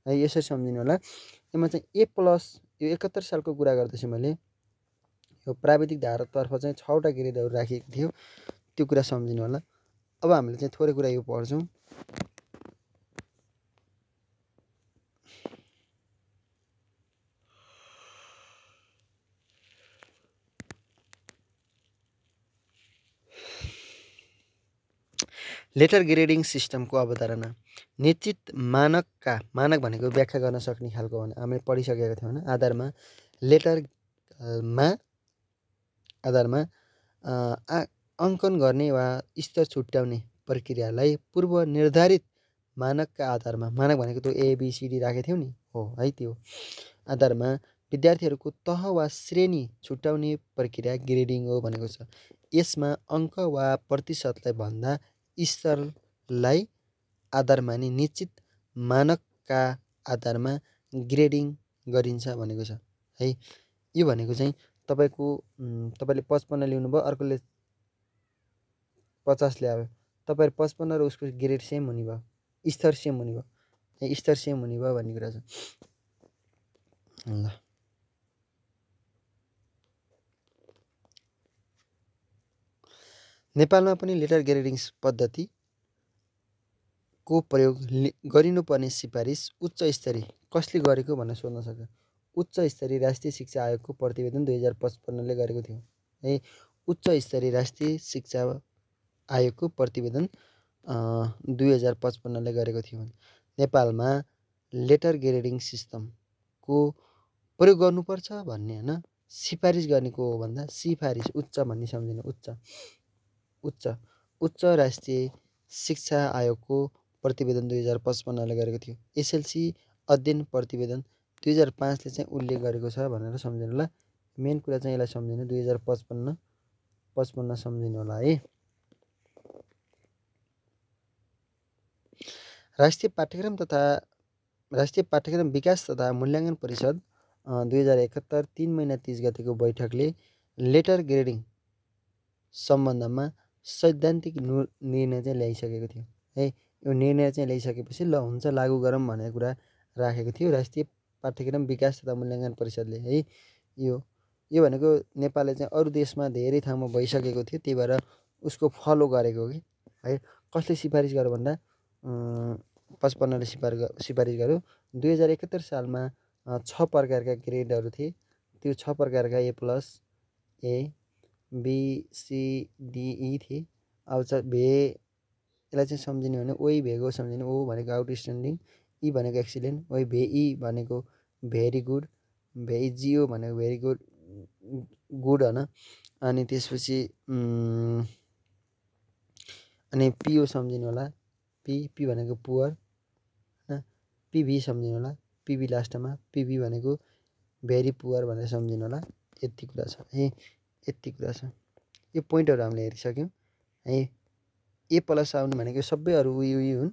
है यसरी सम्झिनु होला यसमा चाहिँ ए प्लस यो 71 सालको कुरा गर्दैछु मैले यो प्राविधिक धारातर्फ चाहिँ 6वटा ग्रेडहरू राखिएको थियो त्यो कुरा सम्झिनु होला अब हामीले चाहिँ थोरै कुरा यो पढ्छौँ लेटर ग्रेडिङ सिस्टमको अवधारणा निश्चित मानक भनेको व्याख्या गर्न सक्ने खालको भने हामीले पढिसकेका थियौँ होइन आधारमा अङ्कन गर्ने वा स्तर छुट्याउने प्रक्रियालाई पूर्व निर्धारित मानकका आधारमा मानक भनेको त्यो एबिसिडी राखेको थियौँ नि हो है त्यो आधारमा विद्यार्थीहरूको तह वा श्रेणी छुट्याउने प्रक्रिया ग्रेडिङ हो भनेको छ यसमा अङ्क वा प्रतिशतलाई भन्दा स्तरलाई आधार मानि निश्चित मानकका आधारमा ग्रेडिङ गरिन्छ भनेको छ है यो भनेको चाहिँ तपाईँले 55 ल्याउनु भयो अर्कोले 50 ल्यायो तपाईँहरू 55 र उसको ग्रेड सेम हुने भयो स्तर सेम हुने भयो भन्ने कुरा छ ल नेपालमा पनि लेटर ग्रेडिङ पद्धतिको प्रयोग गरिनुपर्ने सिफारिस उच्च स्तरीय कसले गरेको भनेर सोध्न सक्छ उच्च स्तरीय राष्ट्रिय शिक्षा आयोगको प्रतिवेदन 2055 ले गरेको थियो है उच्च स्तरीय राष्ट्रिय शिक्षा आयोगको प्रतिवेदन 2055 ले गरेको थियो नेपालमा लेटर ग्रेडिङ सिस्टमको प्रयोग गर्नुपर्छ भन्ने हैन सिफारिस गर्नेको हो भन्दा सिफारिस उच्च भन्ने सम्झिनु उच्च राष्ट्रिय शिक्षा आयोगको प्रतिवेदन 2055 ले गरेको थियो एसएलसी अध्ययन प्रतिवेदन 2005 ले चाहिँ उल्लेख गरेको छ भनेर सम्झिनु होला मेन कुरा चाहिँ यसलाई सम्झिनु 2055 सम्झिनु होला है राष्ट्रिय पाठ्यक्रम विकास तथा मूल्याङ्कन परिषद 2071 3 महिना 30 गतेको बैठकले लेटर ग्रेडिङ सम्बन्धमा सैद्धान्तिक निर्णय चाहिँ ल्याइसकेको थियो है यो निर्णय चाहिँ ल्याइसकेपछि ल हुन्छ लागू गरौँ भन्ने कुरा राखेको थियो राष्ट्रिय पाठ्यक्रम विकास तथा मूल्याङ्कन परिषदले है यो भनेको नेपालले चाहिँ अरू देशमा धेरै ठाउँमा भइसकेको थियो त्यही भएर उसको फलो गरेको कि है कसले सिफारिस गर्यो भन्दा 55 ले सिफारिस गर्यो 2071 सालमा 6 प्रकारका ग्रेडहरू थिए त्यो 6 प्रकारका A plus A B C D E थिए अब चाहिँ यसलाई चाहिँ सम्झिने भने ओइ भेगो सम्झिने ओ भनेको आउटस्ट्यान्डिङ ई भनेको एक्सिलेन्ट ओइ भे ई भनेको भेरी गुड भे जिओ भनेको भेरी गुड होइन अनि त्यसपछि अनि पिओ सम्झिनु होला पी भनेको पुवर होइन पिभी सम्झिनु होला पिभी लास्टमा पिभी भनेको भेरी पुवर भनेर सम्झिनु होला यति कुरा छ है यति कुरा छ यो पोइन्टहरू हामीले हेरिसक्यौँ है ए प्लस आउनु भनेको सबै अरू उयो हुन्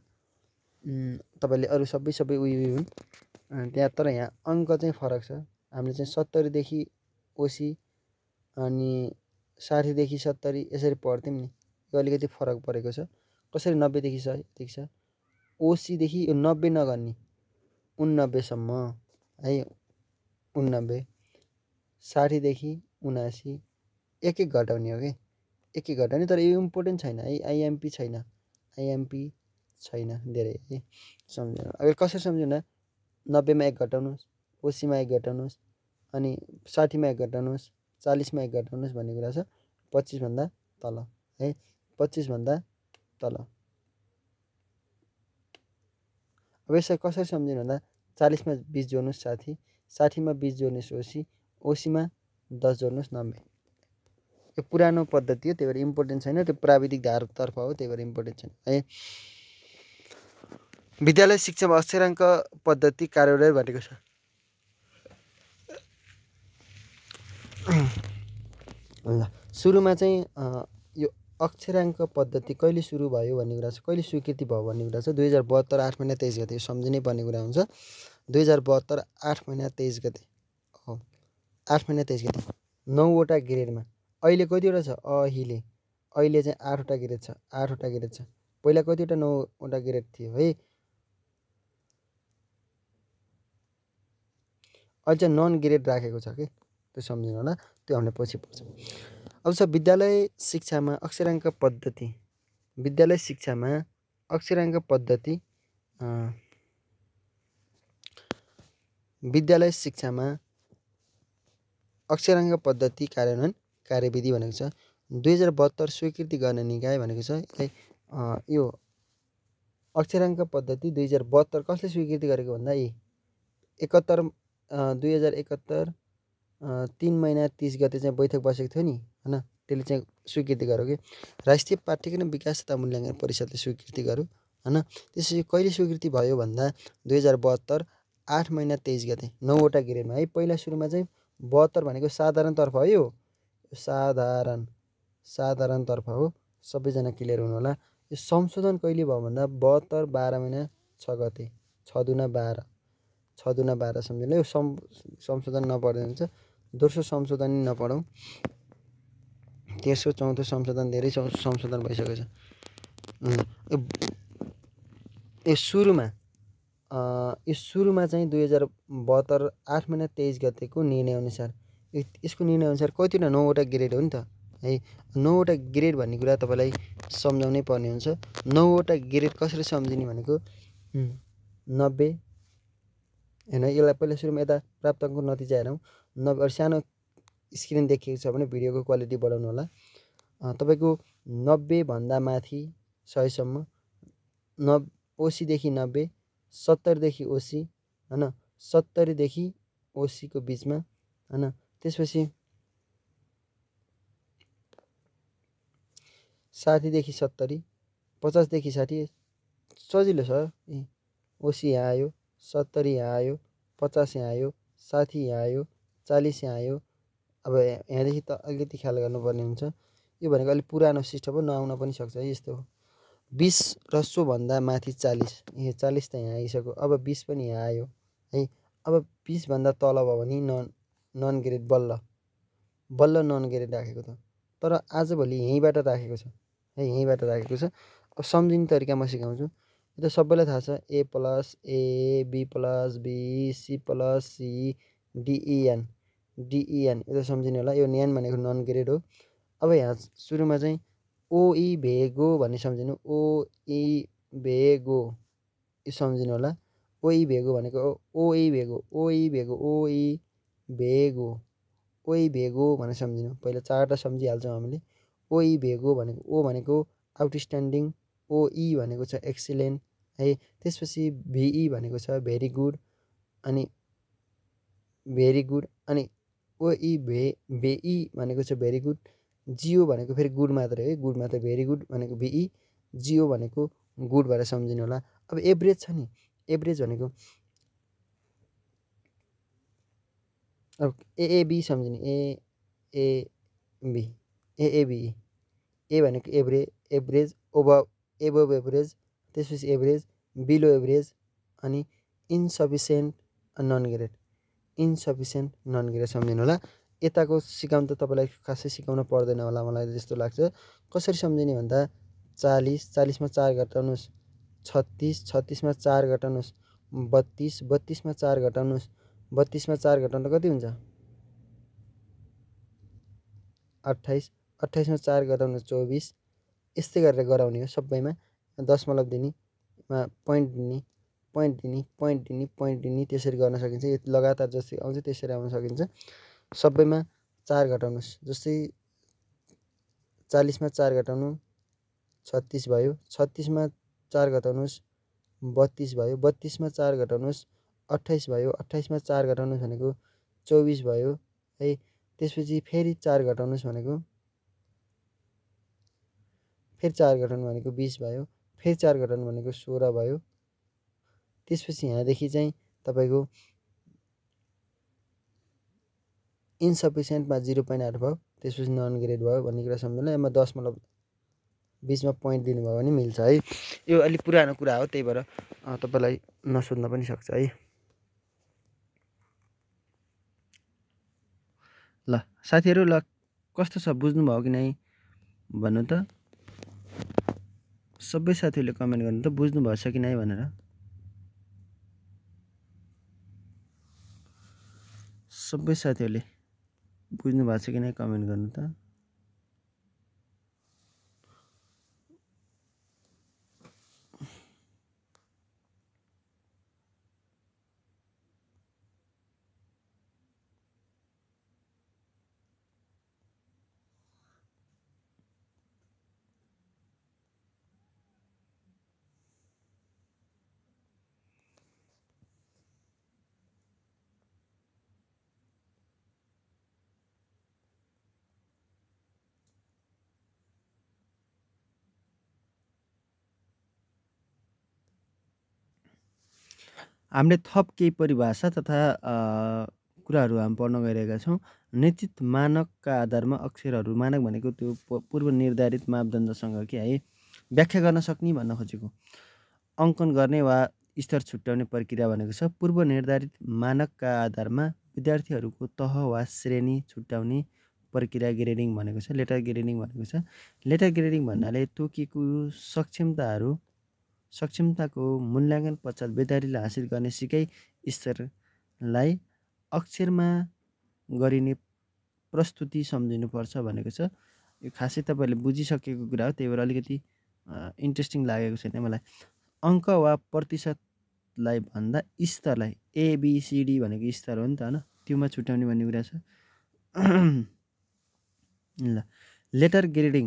तपाईँले अरू सबै उयो हुन् त्यहाँ तर यहाँ अङ्क चाहिँ फरक छ हामीले चाहिँ 70 देखि ओसी अनि 60 देखि 70 यसरी पढ्थ्यौँ नि यो अलिकति फरक परेको छ कसरी 90 देखि 100 ठिक छ ओसी देखि यो 90 नगर्ने 89 सम्म है 89 60 देखि 79 एक घटाउने हो कि एक घटाउने तर यो इम्पोर्टेन्ट छैन है आइएमपी छैन धेरै है सम्झिनु अब कसरी सम्झिनु 90 मा 1 घटाउनुहोस् ओसी मा 1 घटाउनुहोस् अनि 60 मा 1 घटाउनुहोस् 40 मा 1 घटाउनुहोस् भन्ने कुरा छ 25 भन्दा तल है 25 भन्दा तल अब यसलाई कसरी सम्झिनु भन्दा 40 मा 20 जोड्नुहोस् साथी, 60 मा 20 जोड्नुहोस् ओसी, ओसी मा 10 जोड्नुहोस् 90। यो पुरानो पद्धति हो, त्यही भएर इम्पोर्टेन्ट छैन, त्यो प्राविधिक धारतर्फ हो, त्यही भएर इम्पोर्टेन्ट छैन है। विद्यालय शिक्षामा अक्षराङ्क पद्धति कार्यान्वयन भनेको छ। ल सुरुमा चाहिँ यो अक्षराङ्क पद्धति कहिले सुरु भयो भन्ने कुरा छ, कहिले स्वीकृति भयो भन्ने कुरा छ। 2072 8 महिना 23 गते, सम्झिनै पर्ने कुरा हुन्छ। 2072 8 महिना 23 गते हो, 8 महिना 23 गते 9वटा ग्रेडमा। अहिले कतिवटा छ? अहिले चाहिँ 8वटा ग्रेड छ, 8वटा ग्रेड छ। पहिला कतिवटा? 9वटा ग्रेड थियो है। अहिले चाहिँ नन ग्रेड राखेको छ कि, त्यो सम्झिनु होला, त्यो हामीले पछि पर्छ। अब छ विद्यालय शिक्षामा अक्षराङ्क पद्धति। विद्यालय शिक्षामा अक्षराङ्क पद्धति, विद्यालय शिक्षामा अक्षराङ्क पद्धति कार्यान्वयन कार्यविधि भनेको छ। 2072 स्वीकृति गर्ने निकाय भनेको छ। यो अक्षराङ्क पद्धति 2072 कसले स्वीकृति गरेको भन्दा 2071 3 महिना 30 गते चाहिँ बैठक बसेको थियो नि हैन, त्यसले चाहिँ स्वीकृति गर्यो कि राष्ट्रिय पाठ्यक्रम विकास तथा मूल्याङ्कन परिषदले स्वीकृति गर्यो हैन। त्यसपछि कहिले स्वीकृति भयो भन्दा 2072 8 महिना 23 गते 9वटा ग्रेडमा है। पहिला सुरुमा चाहिँ 72 भनेको साधारणतर्फ हो, यो साधारणतर्फ हो, सबैजना क्लियर हुनु होला। यो संशोधन कहिले भयो भन्दा 72 12 महिना 6 गते, 6 दुना 12, 6 दुना 12 सम्झिनु। यो संशोधन नपढ्दै हुन्छ, दोस्रो संशोधन नपढौँ, तेस्रो चौथो संशोधन, धेरै संशोधन भइसकेको छ। यो सुरुमा चाहिँ 2072 8 महिना 23 गतेको निर्णय अनुसार, यसको निर्णय अनुसार कतिवटा? 9वटा ग्रेड हो नि त है। 9वटा ग्रेड भन्ने कुरा तपाईँलाई सम्झाउनै पर्ने हुन्छ। 9वटा ग्रेड कसरी सम्झिने भनेको 90 हैन। यसलाई पहिला सुरुमा यता प्राप्त अङ्कको नतिजा हेरौँ। 90 सानो स्क्रिन देखिएको छ भने भिडियोको क्वालिटी बढाउनु होला। तपाईँको 90 भन्दा माथि 100 सम्म, ओसी देखि 90, 70 देखि ओसी हैन, 70 देखि ओसीको बिचमा हैन। त्यसपछि 60 देखि 70, 50 देखि 60, सजिलो छ। ओसी यहाँ आयो, 70 यहाँ आयो, 50 यहाँ आयो, 60 यहाँ आयो, 40 यहाँ आयो। अब यहाँदेखि त अलिकति ख्याल गर्नुपर्ने हुन्छ। यो भनेको अलिक पुरानो सिस्टम हो, नआउन पनि सक्छ है, यस्तो हो। 20 र सोभन्दा माथि 40, 40 त यहाँ आइसक्यो। अब 20 पनि यहाँ आयो है। अब 20 भन्दा तल भयो भने नन ग्रेड, बल्ल नन ग्रेड राखेको त, तर आजभोलि यहीँबाट राखेको छ है, यहीँबाट राखेको छ। अब सम्झिने तरिका म सिकाउँछु। यो त सबैलाई थाहा छ, A + A, B + B, C + C, DEN, यो त सम्झिने होला। यो न्यान भनेको नन ग्रेड हो। अब यहाँ सुरुमा चाहिँ ओइ भेगो भन्ने सम्झिनु, ओइ भेगो, यो सम्झिनु होला। ओइ भेगो भनेको ओइ भेगो भनेर सम्झिनु। पहिला 4वटा सम्झिहाल्छौँ हामीले। ओइ भेगो भनेको, ओ भनेको आउटस्ट्यान्डिङ, ओइ भनेको छ एक्सिलेन्ट है। त्यसपछि भिई भनेको छ भेरी गुड, अनि ओइ भेई भनेको छ भेरी गुड। जिओ भनेको फेरि गुड मात्रै है, गुड मात्रै, भेरी गुड भनेको भिई, जिओ भनेको गुड भएर सम्झिनु होला। अब एभरेज छ नि, एभरेज भनेको अब एएबी सम्झिने, एएबी, ए भनेको एभरेज, एबभ एभरेज, त्यसपछि एभरेज, बिलो एभरेज, अनि इन्सफिसियन्ट नन ग्रेड, सम्झिनु होला। यताको सिकाउनु त तपाईँलाई खासै सिकाउन पर्दैन होला मलाई जस्तो लाग्छ। कसरी सम्झिने भन्दा 40 मा 4 घटाउनुहोस् 36, 36 मा 4 घटाउनुहोस् 32, 32 मा 4 घटाउनुहोस् 32 मा 4 घटाउँदा कति हुन्छ? 28, 28 मा 4 घटाउनुहोस् 24। यस्तै गरेर गराउने हो सबैमा। दशमलव दिने, पोइन्ट दिने, त्यसरी गर्न सकिन्छ। यो लगातार जसरी आउँछ त्यसरी आउन सकिन्छ। सबैमा 4 घटाउनुहोस्, जस्तै 40 मा 4 घटाउनु 36 भयो, 36 मा 4 घटाउनुहोस् 32 भयो। 32 मा 4 घटाउनुस् 28 भयो। 28 मा 4 घटाउनुस् भनेको 24 भयो है। त्यसपछि फेरि 4 घटाउनुस् भनेको फेरि 4 घटाउनु भनेको 20 भयो। फेरि 4 घटाउनु भनेको 16 भयो। त्यसपछि यहाँदेखि चाहिँ तपाईको इन्सफिसियन्टमा 0.8 भयो। त्यसपछि नन ग्रेड भयो भन्ने कुरा सम्झनु। यसमा 10/20 मा पोइन्ट दिनुभयो भने मिल्छ है। यो अलि पुरानो कुरा हो, त्यही भएर तपाईलाई नसोध्न पनि सक्छ है। ल साथीहरु, ल कस्तो छ बुझ्नुभयो कि नै भन्नु त। सबै साथीहरुले कमेन्ट गर्नु त बुझ्नु भएछ कि नै भनेर। सबै साथीहरुले बुझ्नु भएको छ कि नै कमेन्ट गर्नु त। हामीले थप केही परिभाषा तथा कुराहरू हामी पढ्न गइरहेका छौँ। निश्चित मानकका आधारमा अक्षरहरू, मानक भनेको त्यो पूर्व निर्धारित मापदण्डसँग के है व्याख्या गर्न सक्ने भन्न खोजेको। अङ्कन गर्ने वा स्तर छुट्याउने प्रक्रिया भनेको छ पूर्व निर्धारित मानकका आधारमा विद्यार्थीहरूको तह वा श्रेणी छुट्याउने प्रक्रिया ग्रेडिङ भनेको छ। लेटर ग्रेडिङ भनेको छ। लेटर ग्रेडिङ भन्नाले तोकिएको सक्षमताको मूल्याङ्कन पश्चात विद्यार्थीले हासिल गर्ने सिकाइ स्तरलाई अक्षरमा गरिने प्रस्तुति सम्झिनुपर्छ भनेको छ। यो खासै तपाईहरुले बुझिसकेको कुरा हो, त्यही भएर अलिकति इन्ट्रेस्टिङ लागेको छैन मलाई। अङ्क वा प्रतिशतलाई भन्दा स्तरलाई ABCD भनेको स्तर हो नि त हैन, त्योमा छुट्याउने भन्ने कुरा छ। ल लेटर ग्रेडिङ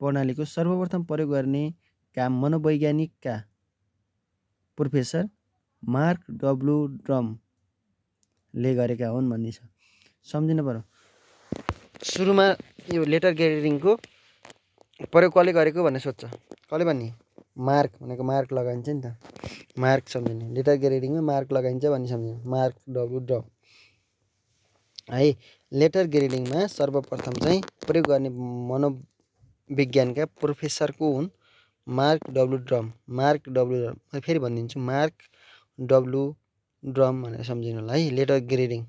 प्रणालीको सर्वप्रथम प्रयोग गर्ने काम मनोवैज्ञानिकका प्रोफेसर मार्क डब्लु ड्रमले गरेका हुन् भन्ने छ। सम्झिनु पर्यो। सुरुमा यो लेटर ग्रेडिङको प्रयोग कसले गरेको भन्ने सोध्छ। कसले भन्ने? मार्क भनेको मार्क लगाइन्छ नि त, मार्क सम्झिने। लेटर ग्रेडिङमा मार्क लगाइन्छ भन्ने सम्झिने, मार्क डब्लु ड्रम है। लेटर ग्रेडिङमा सर्वप्रथम चाहिँ प्रयोग गर्ने मनोविज्ञानका प्रोफेसर को हुन्? Mark W drum. Mark W drum, म फेरि भनिदिन्छु, मार्क डब्लु ड्रम भनेर सम्झिनु होला है। लेटर ग्रेडिङ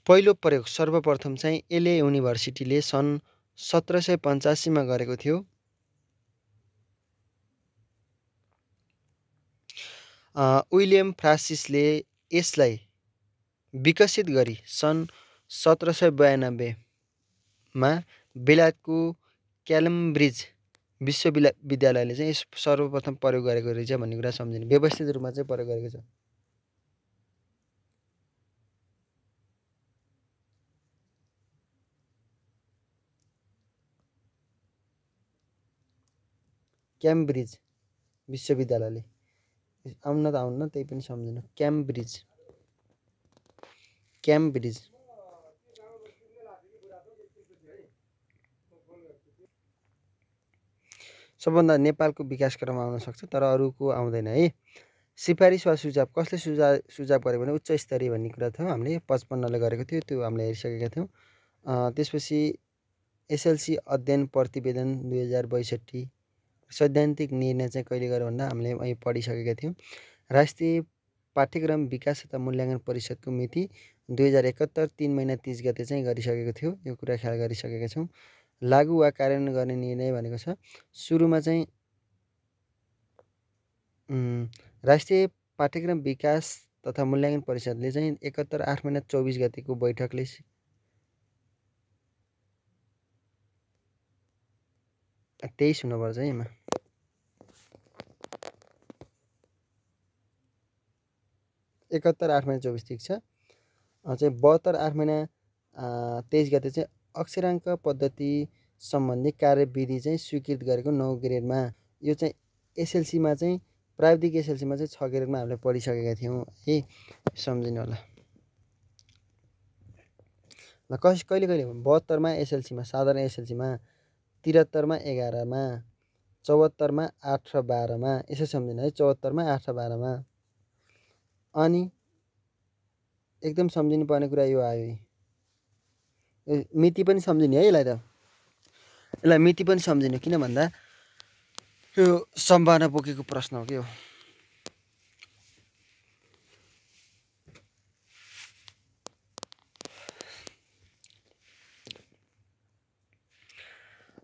पहिलो प्रयोग सर्वप्रथम चाहिँ LA युनिभर्सिटीले सन् 1785 मा गरेको थियो। विलियम फ्रान्सिसले यसलाई विकसित गरी सन् 1792 मा बेलायतको क्याम्ब्रिज विश्वविद्यालयले चाहिँ यस सर्वप्रथम प्रयोग गरेको रहेछ भन्ने कुरा सम्झिनु। व्यवस्थित रूपमा चाहिँ प्रयोग गरेको छ। क्याम्ब्रिज विश्वविद्यालयले, आउन त आउन्न, त्यही पनि सम्झिनु। क्याम्ब्रिज सबभन्दा नेपालको विकासक्रम आउन सक्छ, तर अरूको आउँदैन है। सिफारिस वा सुझाव कसले सुझाव गर्यो भने उच्च स्तरीय भन्ने कुरा थियो, हामीले 55 ले गरेको थियो, त्यो हामीले हेरिसकेका थियौँ। त्यसपछि SLC अध्ययन प्रतिवेदन 2062 सैद्धान्तिक निर्णय चाहिँ कहिले गर्यो भन्दा हामीले अहिले पढिसकेका थियौँ। राष्ट्रिय पाठ्यक्रम विकास तथा मूल्याङ्कन परिषदको मिति 2071 3 महिना 30 गते चाहिँ गरिसकेको थियो। यो कुरा ख्याल गरिसकेका छौँ। लागू वा कार्यान्वयन गर्ने निर्णय भनेको छ सुरुमा चाहिँ राष्ट्रिय पाठ्यक्रम विकास तथा मूल्याङ्कन परिषदले चाहिँ 71 8 महिना 24 गतेको बैठकले 23 हुनुपर्छ है यसमा। 71 8 महिना 24 ठिक छ। चाहिँ 72 8 महिना 23 गते चाहिँ अक्षराङ्क पद्धति सम्बन्धी कार्यविधि चाहिँ स्वीकृत गरेको 9 ग्रेडमा। यो चाहिँ एसएलसीमा चाहिँ प्राविधिक एसएलसीमा चाहिँ 6 ग्रेडमा हामीले पढिसकेका थियौँ है, सम्झिनु होला। ल कहिले कहिले 72मा एसएलसीमा साधारण एसएलसीमा, 73मा 11मा, 74मा 8 र 12मा, यसो सम्झिनु है, 74मा 8 र 12मा। अनि एकदम सम्झिनु पर्ने कुरा यो आयो, मिति पनि सम्झिने है यसलाई त, यसलाई मिति पनि सम्झिनु, किन भन्दा यो सम्भावना बोकेको प्रश्न हो कि हो।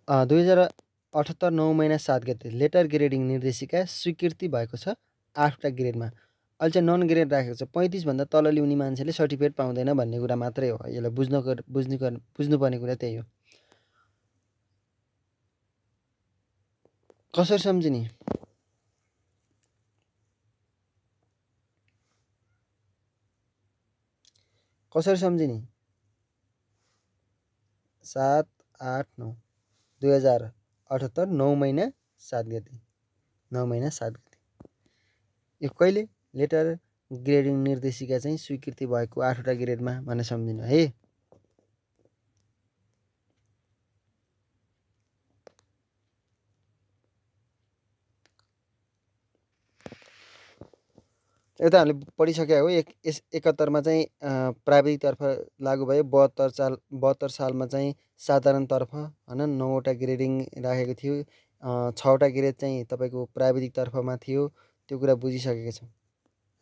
अ 2078 9 महिना 7 गते लेटर ग्रेडिङ निर्देशिका स्वीकृति भएको छ 8वटा ग्रेडमा। अहिले चाहिँ नन ग्रेड राखेको छ। 35 भन्दा तल ल्याउने मान्छेले सर्टिफिकेट पाउँदैन भन्ने कुरा मात्रै हो। यसलाई बुझ्नुपर्ने कुरा त्यही हो। कसरी सम्झिने? कसरी सम्झिने? 7 8 9 2078 9 महिना 7 गते, 9 महिना 7 गते। यो कहिले लेटर ग्रेडिङ निर्देशिका चाहिँ स्वीकृति भएको 8वटा ग्रेडमा भनेर सम्झिनु है। यो त हामीले पढिसकेका हो। 71मा चाहिँ प्राविधिकतर्फ लागू भयो। 72 सालमा चाहिँ साधारणतर्फ होइन 9वटा ग्रेडिङ राखेको थियो। 6वटा ग्रेड चाहिँ तपाईँको प्राविधिकतर्फमा थियो। त्यो कुरा बुझिसकेका छौँ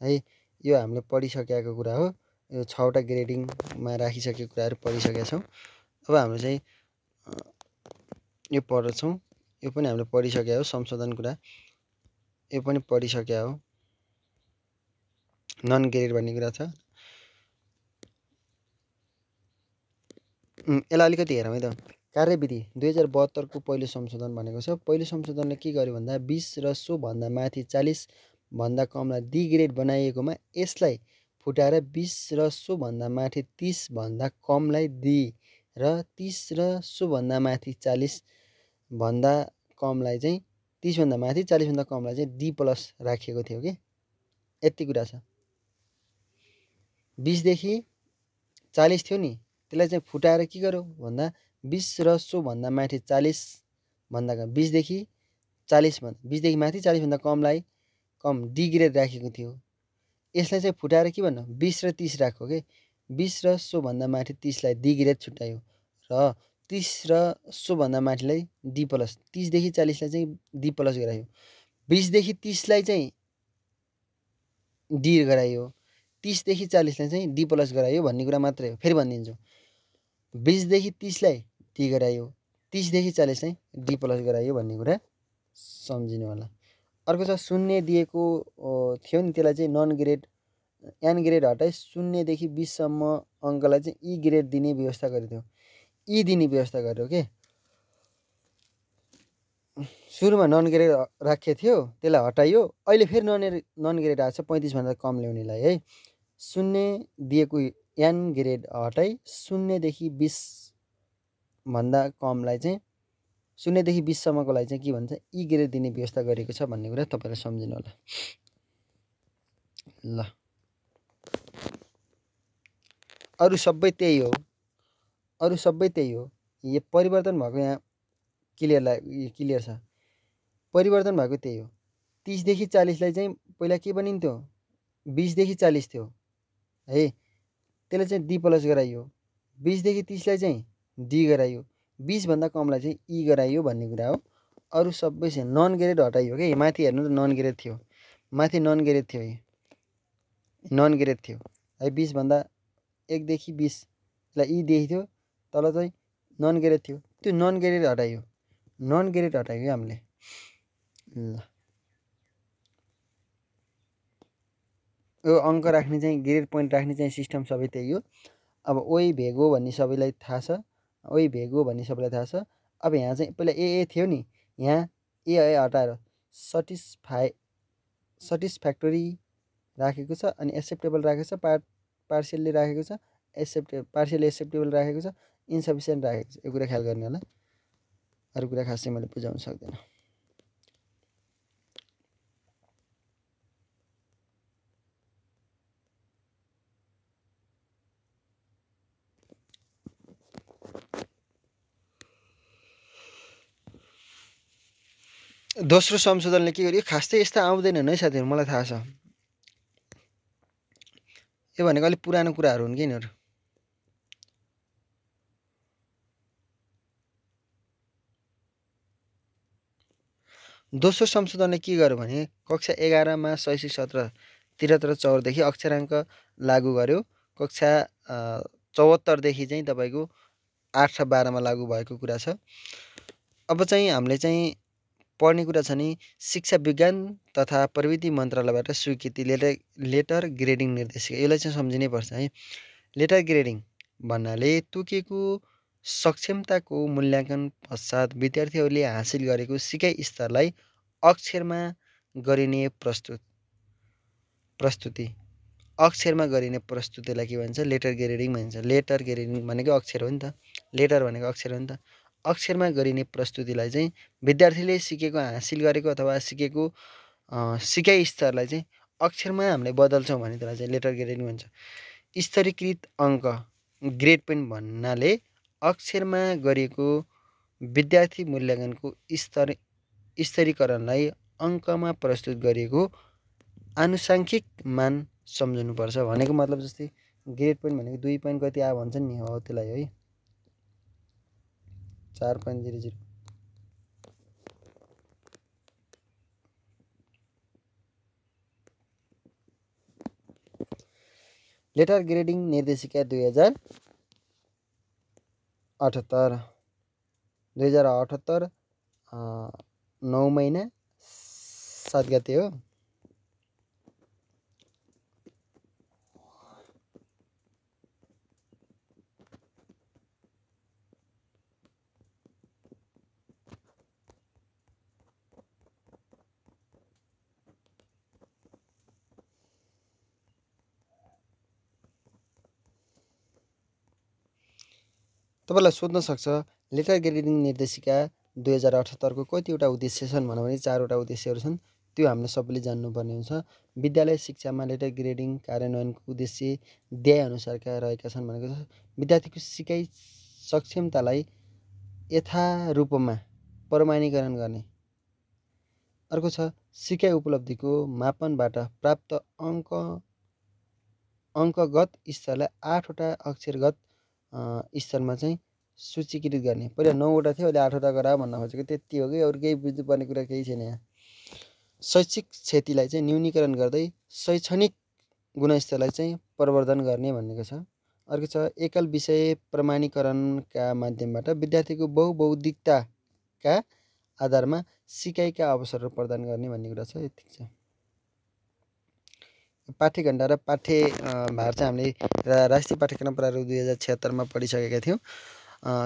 है। यो हामीले पढिसकेको कुरा हो। यो 6वटा ग्रेडिङमा राखिसकेको कुराहरू पढिसकेका छौँ। अब हामीले चाहिँ यो पढ्छौँ। यो पनि हामीले पढिसकेका हो। संशोधन कुरा यो पनि पढिसकेका हो। नन ग्रेड भन्ने कुरा छ। यसलाई अलिकति हेरौँ है त। कार्यविधि 2072 को पहिलो संशोधन भनेको छ। पहिलो संशोधनले के गर्यो भन्दा 20 र सोभन्दा माथि 40 भन्दा कमलाई डी ग्रेड बनाइएकोमा यसलाई फुटाएर 20 र सोभन्दा माथि 30 भन्दा कमलाई डी र 30 र सोभन्दा माथि 40 भन्दा कमलाई चाहिँ 30 भन्दा माथि 40 भन्दा कमलाई चाहिँ डी प्लस राखिएको थियो कि यति कुरा छ। 20 देखि 40 थियो नि, त्यसलाई चाहिँ फुटाएर के गर्यो भन्दा 20 र सोभन्दा माथि 40 भन्दा कम, 20 देखि 40 भन्दा 20 देखि माथि 40 भन्दा कमलाई कम डी ग्रेड राखेको थियो। यसलाई चाहिँ फुटाएर के भन्नु 20 र 30 राख्यो कि 20 र सोभन्दा माथि 30लाई डी ग्रेड छुट्यायो र 30 र सोभन्दा माथिलाई डी प्लस, 30 देखि 40लाई चाहिँ डी प्लस गरायो, 20 देखि 30लाई चाहिँ डी गरायो, 30 देखि 40लाई चाहिँ डी प्लस गरायो भन्ने कुरा मात्रै हो। फेरि भनिदिन्छु, 20 देखि 30लाई डी गरायो, 30 देखि 40लाई डी प्लस गरायो भन्ने कुरा सम्झिनु होला। अर्को छ शून्य दिएको थियो नि, त्यसलाई चाहिँ नन ग्रेड एन ग्रेड हटाइ 0 देखि 20 सम्म अङ्कलाई चाहिँ ई ग्रेड दिने व्यवस्था गरेको थियो। ई दिने व्यवस्था गर्यो के। सुरुमा नन ग्रेड राखेको थियो, त्यसलाई हटाइयो। अहिले फेरि नन ग्रेड आएको छ 35 भन्दा कम ल्याउनेलाई है। 0 दिएको एन ग्रेड हटाइ 0 देखि 20 भन्दा कमलाई चाहिँ 0 देखि 20 सम्मकोलाई चाहिँ के भन्छ ई ग्रेड दिने व्यवस्था गरेको छ भन्ने कुरा तपाईँले सम्झिनु होला। ल अरू सबै त्यही हो, अरू सबै त्यही हो। यो परिवर्तन भएको यहाँ क्लियर छ। परिवर्तन भएको त्यही हो। 30 देखि 40लाई चाहिँ पहिला के बनिन्थ्यो 20 देखि 40 थियो है, त्यसलाई चाहिँ डी प्लस गराइयो। 20 देखि 30लाई चाहिँ डी गराइयो, 20 भन्दा कमलाई चाहिँ ई गराइयो भन्ने कुरा हो। अरू सबै चाहिँ नन ग्रेड हटाइयो कि। माथि हेर्नु त नन ग्रेड थियो, माथि नन ग्रेड थियो, नन ग्रेड थियो है। 20 भन्दा 1 देखि 20लाई ई दिएको थियो, तल चाहिँ नन ग्रेड थियो, त्यो नन ग्रेड हटाइयो, नन ग्रेड हटाइयो हामीले। ल यो अङ्क राख्ने चाहिँ ग्रेड पोइन्ट राख्ने चाहिँ सिस्टम सबै त्यही हो। अब ओइ भेगो भन्ने सबैलाई थाहा छ, ओइ भेगो भन्ने सबैलाई थाहा छ। अब यहाँ चाहिँ पहिला ए थियो नि, यहाँ ए हटाएर सटिस्फ्याक्टोरी राखेको छ अनि एक्सेप्टेबल राखेको छ, पार्ट पार्सियल्ली राखेको छ, पार्सियली एक्सेप्टेबल राखेको छ, इन्सफिसियन्ट राखेको छ। यो कुरा ख्याल गर्ने होला। अरू कुरा खासै मैले बुझाउन सक्दिनँ। दोस्रो संशोधनले के गर्यो? खासै यस्ता आउँदैनन् है साथीहरू, मलाई थाहा छ। यो भनेको अलिक पुरानो कुराहरू हुन् कि यिनीहरू। दोस्रो संशोधनले के गर्यो भने कक्षा 11 मा शैक्षिक सत्र 73-74 देखि अक्षराङ्क लागू गर्यो। कक्षा 74 देखि चाहिँ तपाईको 8 र 12 मा लागू भएको कुरा छ। अब चाहिँ हामीले चाहिँ पढ्ने कुरा छ नि शिक्षा विज्ञान तथा प्रविधि मन्त्रालयबाट स्वीकृति लेटर ग्रेडिङ निर्देशिका। यसलाई चाहिँ सम्झिनै पर्छ है। लेटर ग्रेडिङ भन्नाले तोकिएको सक्षमताको मूल्याङ्कन पश्चात विद्यार्थीहरूले हासिल गरेको सिकाइ स्तरलाई अक्षरमा गरिने प्रस्तुति अक्षरमा गरिने प्रस्तुतिलाई के भन्छ? लेटर ग्रेडिङ भन्छ। लेटर ग्रेडिङ भनेको अक्षर हो नि त। लेटर भनेको अक्षर हो नि त। अक्षरमा गरिने प्रस्तुतिलाई चाहिँ विद्यार्थीले सिकेको हासिल गरेको अथवा सिकेको सिकाइ स्तरलाई चाहिँ अक्षरमा हामीले बदल्छौँ भने त्यसलाई चाहिँ लेटर ग्रेडिङ भन्छ। स्तरीकृत अङ्क ग्रेड पोइन्ट भन्नाले अक्षरमा गरिएको विद्यार्थी मूल्याङ्कनको स्तरीकरणलाई अङ्कमा प्रस्तुत गरिएको आनुसाङ्खिक मान सम्झनुपर्छ। भनेको मतलब जस्तै ग्रेड पोइन्ट भनेको 2 पोइन्ट कति आयो भन्छन् नि, हो त्यसलाई है 4.00। लेटर ग्रेडिङ निर्देशिका 2078 9 महिना 7 गते हो। तपाईँलाई सोध्न सक्छ लेटर ग्रेडिङ निर्देशिका 2078 को कतिवटा उद्देश्य छन् भने 4वटा उद्देश्यहरू छन्। त्यो हामीले सबैले जान्नुपर्ने हुन्छ। विद्यालय शिक्षामा लेटर ग्रेडिङ कार्यान्वयनको उद्देश्य ध्येय अनुसारका रहेका छन् भनेको छ। विद्यार्थीको सिकाइ सक्षमतालाई यथारूपमा प्रमाणीकरण गर्ने। अर्को छ सिकाइ उपलब्धिको मापनबाट प्राप्त अङ्कगत स्तरलाई 8वटा अक्षरगत स्तरमा चाहिँ सूचीकृत गर्ने। पहिला 9वटा थियो, अहिले 8वटा गरायो भन्न खोजेको त्यति हो कि अरू केही बुझ्नुपर्ने कुरा केही छैन यहाँ। शैक्षिक क्षतिलाई चाहिँ न्यूनीकरण गर्दै शैक्षणिक गुणस्तरलाई चाहिँ प्रवर्धन गर्ने भनेको छ। अर्को छ एकल विषय प्रमाणीकरणका माध्यमबाट विद्यार्थीको बहुबौद्धिकताका आधारमा सिकाइका अवसरहरू प्रदान गर्ने भन्ने कुरा छ। यति छ। पाठ्यघण्टा र पाठ्यभार चाहिँ हामीले राष्ट्रिय पाठ्यक्रम प्रारूप 2076 मा पढिसकेका थियौँ।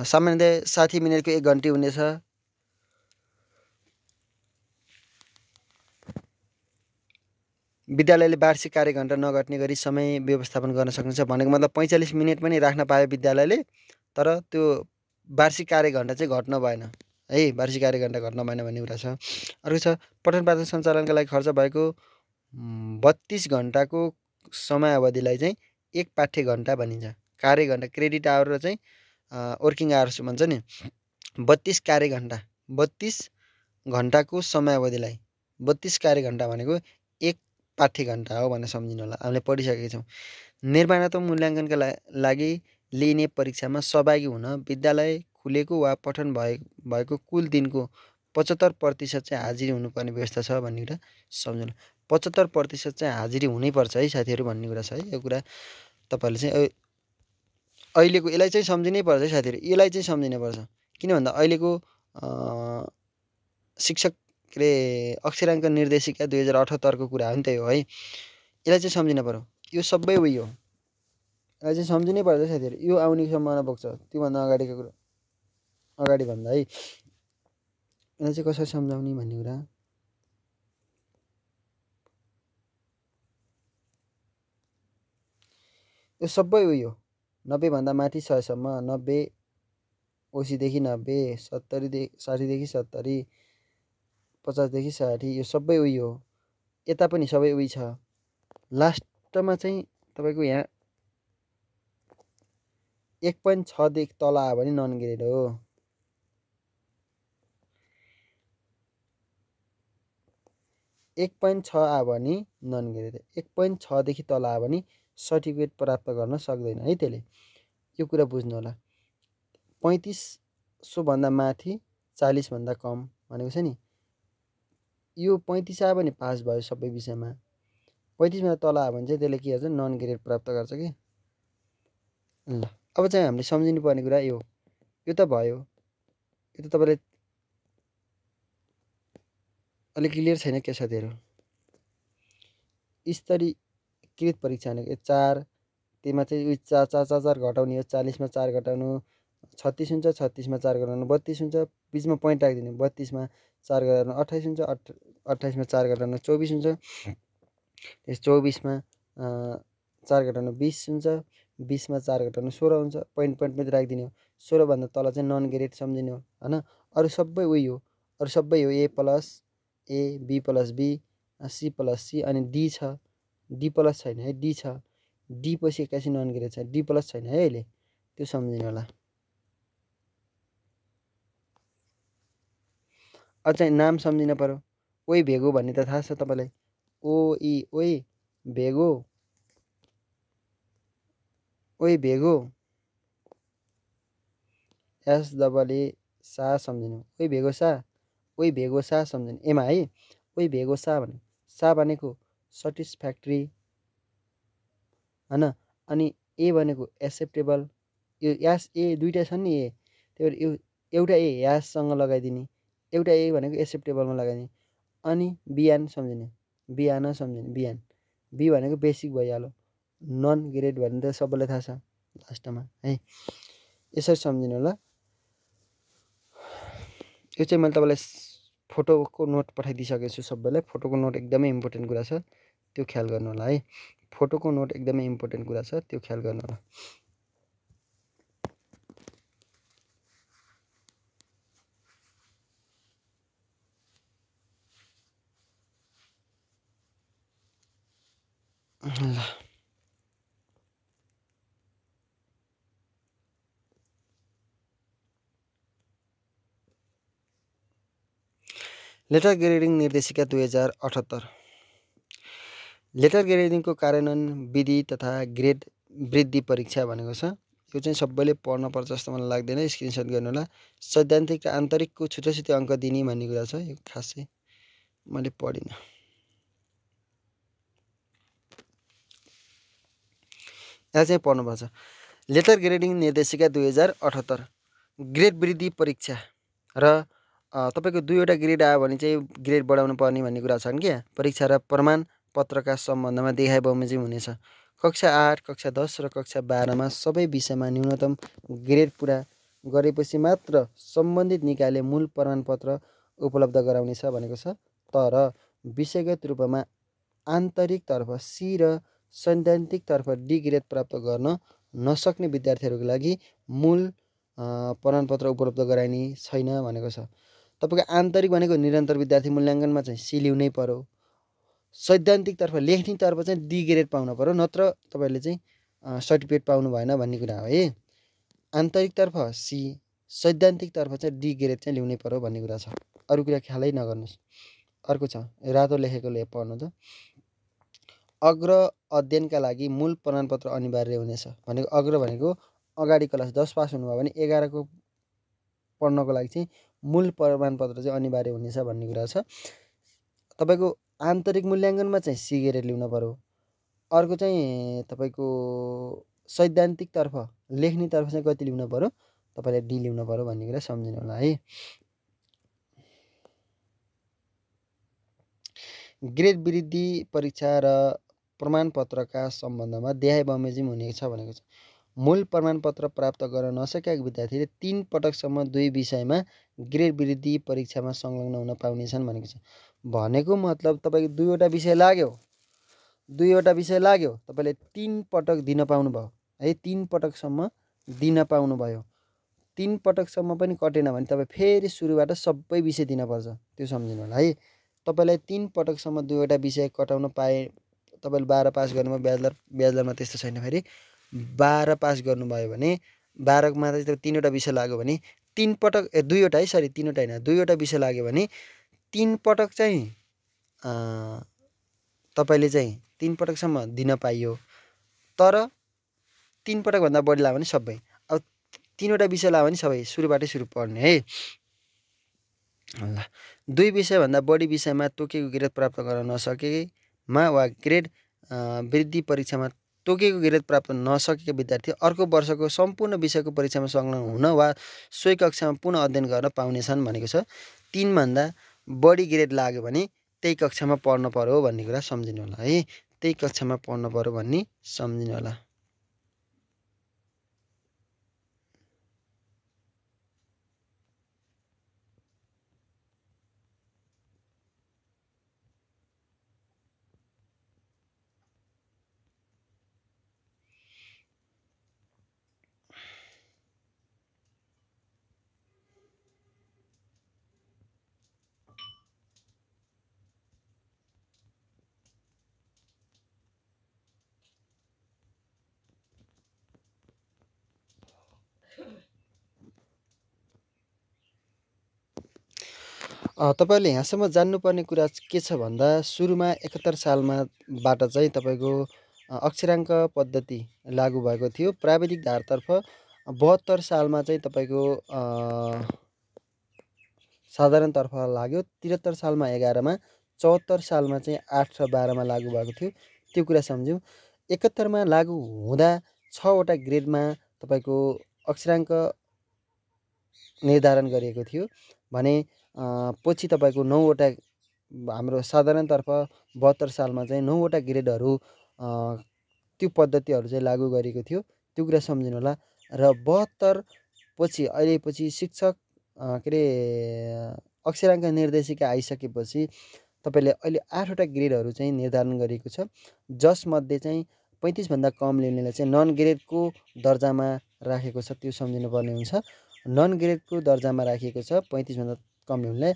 सामान्यतया 60 मिनेटको 1 घन्टी हुनेछ। विद्यालयले वार्षिक कार्यघण्टा नघट्ने गरी समय व्यवस्थापन गर्न सक्नुहुन्छ। भनेको मतलब 45 मिनेट पनि राख्न पायो विद्यालयले, तर त्यो वार्षिक कार्यघण्टा चाहिँ घट्न भएन है। वार्षिक कार्यघण्टा घट्न भएन भन्ने कुरा छ। अर्को छ पठन पाठन सञ्चालनका लागि खर्च भएको 32 घण्टाको समय अवधिलाई चाहिँ 1 पाठ्यघण्टा भनिन्छ। कार्यघण्टा क्रेडिट आवर र चाहिँ वर्किङ आवर्स भन्छ नि। 32 घण्टाको समय अवधिलाई 32 कार्यघण्टा भनेको 1 पाठ्यघण्टा हो भनेर सम्झिनु होला। हामीले पढिसकेका छौँ। निर्माणात्मक मूल्याङ्कनका लागि लिइने परीक्षामा सहभागी हुन विद्यालय खुलेको वा पठन भएको कुल दिनको 75% चाहिँ हाजिरी हुनुपर्ने व्यवस्था छ भन्ने कुरा सम्झनु। 75% चाहिँ हाजिरी हुनैपर्छ है साथीहरू भन्ने कुरा छ है। यो कुरा तपाईँहरूले चाहिँ अहिलेको यसलाई चाहिँ सम्झिनै पर्छ है साथीहरू। यसलाई चाहिँ सम्झिनै पर्छ। किन भन्दा अहिलेको शिक्षकले अक्षराङ्क निर्देशिका 2078 को कुरा हो नि त यो है। यसलाई चाहिँ सम्झिन पर्यो। यो सबै उयो हो। यसलाई चाहिँ सम्झिनै पर्छ साथीहरू। यो आउने सम्भावना बोक्छ त्योभन्दा अगाडिको कुरा अगाडि भन्दा है। यसलाई चाहिँ कसरी सम्झाउने भन्ने कुरा। यो सबै उयो 90 भन्दा माथि 100 सम्म 90 80 देखि 90 70 देखि 60 देखि 70 50 देखि 60 यो सबै उयो हो। यता पनि सबै उयो छ। लास्टमा चाहिँ तपाईको यहाँ 1.6 देखि तल आयो भने नन ग्रेड हो। 1.6 आयो भने नन ग्रेड, 1.6 देखि तल आयो भने सर्टिफिकेट प्राप्त गर्न सक्दैन है। त्यसले यो कुरा बुझ्नु होला। 3500 भन्दा माथि 40 भन्दा कम भनेको छ नि, यो 35 आयो भने पास भयो सबै विषयमा। 35 भन्दा तल आयो भने चाहिँ त्यसले के गर्छ, नन ग्रेड प्राप्त गर्छ कि। ल अब चाहिँ हामीले सम्झिनु पर्ने कुरा यो त भयो। यो त तपाईँले अलिक क्लियर छैन के साथीहरू? स्तरीकृत परीक्षा भनेको 4 त्यसमा चाहिँ 4 घटाउने हो। 40 मा 4 घटाउनु 36 हुन्छ, 36 मा 4 घटाउनु 32 हुन्छ, बिचमा पोइन्ट राखिदिनु। 32 मा 4 घटाउनु 28 हुन्छ, 28 मा 4 घटाउनु 24 हुन्छ, त्यस 24 मा 4 घटाउनु 20 हुन्छ, 20 मा 4 घटाउनु 16 हुन्छ। पोइन्ट मात्रै राखिदिनु। 16 भन्दा तल चाहिँ नन ग्रेड सम्झिनु हैन। अरु सबै उही हो, अरु सबै हो। A B + B C + C अनि D छ। D प्लस छैन है, D छ। D पछि 81 नन ग्रेड छ, D प्लस छैन है अहिले, त्यो सम्झिनु होला। अझ चाहिँ नाम सम्झिनु पर्यो। ओइ भेगो भन्ने त थाहा छ तपाईलाई, ओइ ओइ भेगो, ओइ भेगो, SAA सा सम्झिनु। ओइ भेगो सा, ओइ भेगो सा सम्झिनु एमा है। ओइ भेगो सा भने सा भनेको सटिस्फ्याक्ट्री हैन। अनि ए भनेको एक्सेप्टेबल। यो यास ए दुईटा छन् नि ए, त्यही भएर यो एउटा ए याससँग लगाइदिने, एउटा ए भनेको एक्सेप्टेबलमा लगाइदिने। अनि बिहान सम्झिने, बिहान सम्झिने, बिहान। बी भनेको बेसिक भइहाल्यो। नन ग्रेड भन्ने त सबैलाई थाहा छ लास्टमा है। यसरी सम्झिनु होला। यो चाहिँ मैले तपाईलाई फोटोको नोट पठाइदिइसकेको छु सबैलाई। फोटोको नोट एकदमै इम्पोर्टेन्ट कुरा छ, त्यो ख्याल गर्नु होला है। फोटोको नोट एकदमै इम्पोर्टेन्ट कुरा छ, त्यो ख्याल गर्नु होला। ल लेटर ग्रेडिङ निर्देशिका 2078। लेटर ग्रेडिङको कार्यान्वयन विधि तथा ग्रेड वृद्धि परीक्षा भनेको छ। यो चाहिँ सबैले पढ्न पर्छ जस्तो मलाई लाग्दैन, स्क्रिनसट गर्नु होला। सैद्धान्तिक र आन्तरिकको छुट्टै छुट्टै अङ्क दिने भन्ने कुरा छ। यो खासै मैले पढिनँ। यहाँ चाहिँ पढ्नुपर्छ। लेटर ग्रेडिङ निर्देशिका 2078 ग्रेड वृद्धि परीक्षा र तपाईको दुईवटा ग्रेड आयो भने चाहिँ ग्रेड बढाउनु पर्ने भन्ने कुरा छन् क्या। परीक्षा र प्रमाण पत्रका सम्बन्धमा देखाइ बमोजिम हुनेछ। कक्षा 8, कक्षा 10 र कक्षा 12 मा सबै विषयमा न्यूनतम ग्रेड पुरा गरेपछि मात्र सम्बन्धित निकायले मूल प्रमाणपत्र उपलब्ध गराउनेछ भनेको छ। तर विषयगत रूपमा आन्तरिकतर्फ सी र सैद्धान्तिकतर्फ डी ग्रेड प्राप्त गर्न नसक्ने विद्यार्थीहरूको लागि मूल प्रमाणपत्र उपलब्ध गराइने छैन भनेको छ। तपाईको आन्तरिक भनेको निरन्तर विद्यार्थी मूल्याङ्कनमा चाहिँ सी ल्याउनै पर्यो। सैद्धान्तिकतर्फ लेख्नेतर्फ चाहिँ डी ग्रेड पाउनु पर्यो, नत्र तपाईले चाहिँ सर्टिफिकेट पाउनु भएन भन्ने कुरा हो है। आन्तरिकतर्फ सी, सैद्धान्तिकतर्फ चाहिँ डी ग्रेड चाहिँ ल्याउनै पर्यो भन्ने कुरा छ। अरु कुरा ख्यालै नगर्नुस्। अर्को छ रातो लेखेकोले पढ्नु त। अग्र अध्ययनका लागि मूल प्रमाणपत्र अनिवार्य हुनेछ भनेको अग्र भनेको अगाडि क्लास 10 पास हुनुभयो भने 11 को पढ्नको लागि चाहिँ मूल प्रमाणपत्र चाहिँ अनिवार्य हुनेछ भन्ने कुरा छ। तपाईको आन्तरिक मूल्याङ्कनमा चाहिँ सी ग्रेड ल्याउनु पर्यो। अर्को चाहिँ तपाईको सैद्धान्तिकतर्फ लेख्नेतर्फ चाहिँ कति ल्याउनु पर्यो, तपाईले डी ल्याउनु पर्यो भन्ने कुरा सम्झिनु होला है। ग्रेड वृद्धि परीक्षा र प्रमाणपत्रका सम्बन्धमा देहाइ बमोजिम हुनेछ भनेको छ। मूल प्रमाणपत्र प्राप्त गर्न नसकेका विद्यार्थीले 3 पटकसम्म 2 विषयमा ग्रेड वृद्धि परीक्षामा संलग्न हुन पाउनेछन् भनेको छ। भनेको मतलब तपाईको दुईवटा विषय लाग्यो, दुईवटा विषय लाग्यो, तपाईँले 3 पटक दिन पाउनुभयो है, 3 पटकसम्म दिन पाउनुभयो। 3 पटकसम्म पनि कटेन भने तपाईँ फेरि सुरुबाट सबै विषय दिनुपर्छ, त्यो सम्झिनु होला है। तपाईँलाई 3 पटकसम्म दुईवटा विषय कटाउन पाए, तपाईँले 12 पास गर्नुभयो, ब्याचलरमा त्यस्तो छैन। फेरि 12 पास गर्नुभयो भने 12मा चाहिँ 3वटा विषय लाग्यो भने 3 पटक दुईवटा है, सरी 3वटा होइन, 2वटा विषय लाग्यो भने 3 पटक चाहिँ तपाईँले चाहिँ 3 पटकसम्म दिन पाइयो। तर 3 पटकभन्दा बढी लाग्यो भने सबै, अब 3वटा विषय लाग्यो भने सबै सुरुबाटै सुरु पढ्ने है। ल, 2 विषयभन्दा बढी विषयमा तोकेको ग्रेड प्राप्त गर्न नसकेमा वा ग्रेड वृद्धि परीक्षामा तोकेको ग्रेड प्राप्त नसकेका विद्यार्थी अर्को वर्षको सम्पूर्ण विषयको परीक्षामा संलग्न हुन वा सोही कक्षामा पुनः अध्ययन गर्न पाउनेछन् भनेको छ। 3 भन्दा बढी ग्रेड लाग्यो भने त्यही कक्षामा पढ्न पर्यो भन्ने कुरा सम्झिनु होला है। त्यही कक्षामा पढ्न पर्यो भन्ने सम्झिनु होला। तपाईँले यहाँसम्म जान्नुपर्ने कुरा के छ भन्दा सुरुमा 71 सालमाबाट चाहिँ तपाईँको अक्षराङ्क पद्धति लागू भएको थियो। प्राविधिक धारतर्फ 72 सालमा चाहिँ तपाईँको साधारणतर्फ लाग्यो। 73 सालमा 11मा, 74 सालमा चाहिँ 8 र 12मा लागू भएको थियो। त्यो कुरा सम्झ्यौँ। 71मा लागू हुँदा 6वटा ग्रेडमा तपाईँको अक्षराङ्क निर्धारण गरिएको थियो भने पछि तपाईँको 9वटा, हाम्रो साधारणतर्फ 72 सालमा चाहिँ 9वटा ग्रेडहरू त्यो पद्धतिहरू चाहिँ लागू गरेको थियो। त्यो कुरा सम्झिनु होला। र 72 पछि अहिले शिक्षक के अरे अक्षराङ्क निर्देशिका आइसकेपछि तपाईँले अहिले 8वटा ग्रेडहरू चाहिँ निर्धारण गरिएको छ, जसमध्ये चाहिँ 35 भन्दा कम ल्याउनेलाई चाहिँ नन ग्रेडको दर्जामा राखेको छ। त्यो सम्झिनुपर्ने हुन्छ। नन ग्रेडको दर्जामा राखिएको छ 35 भन्दा कम ल्याउनेलाई।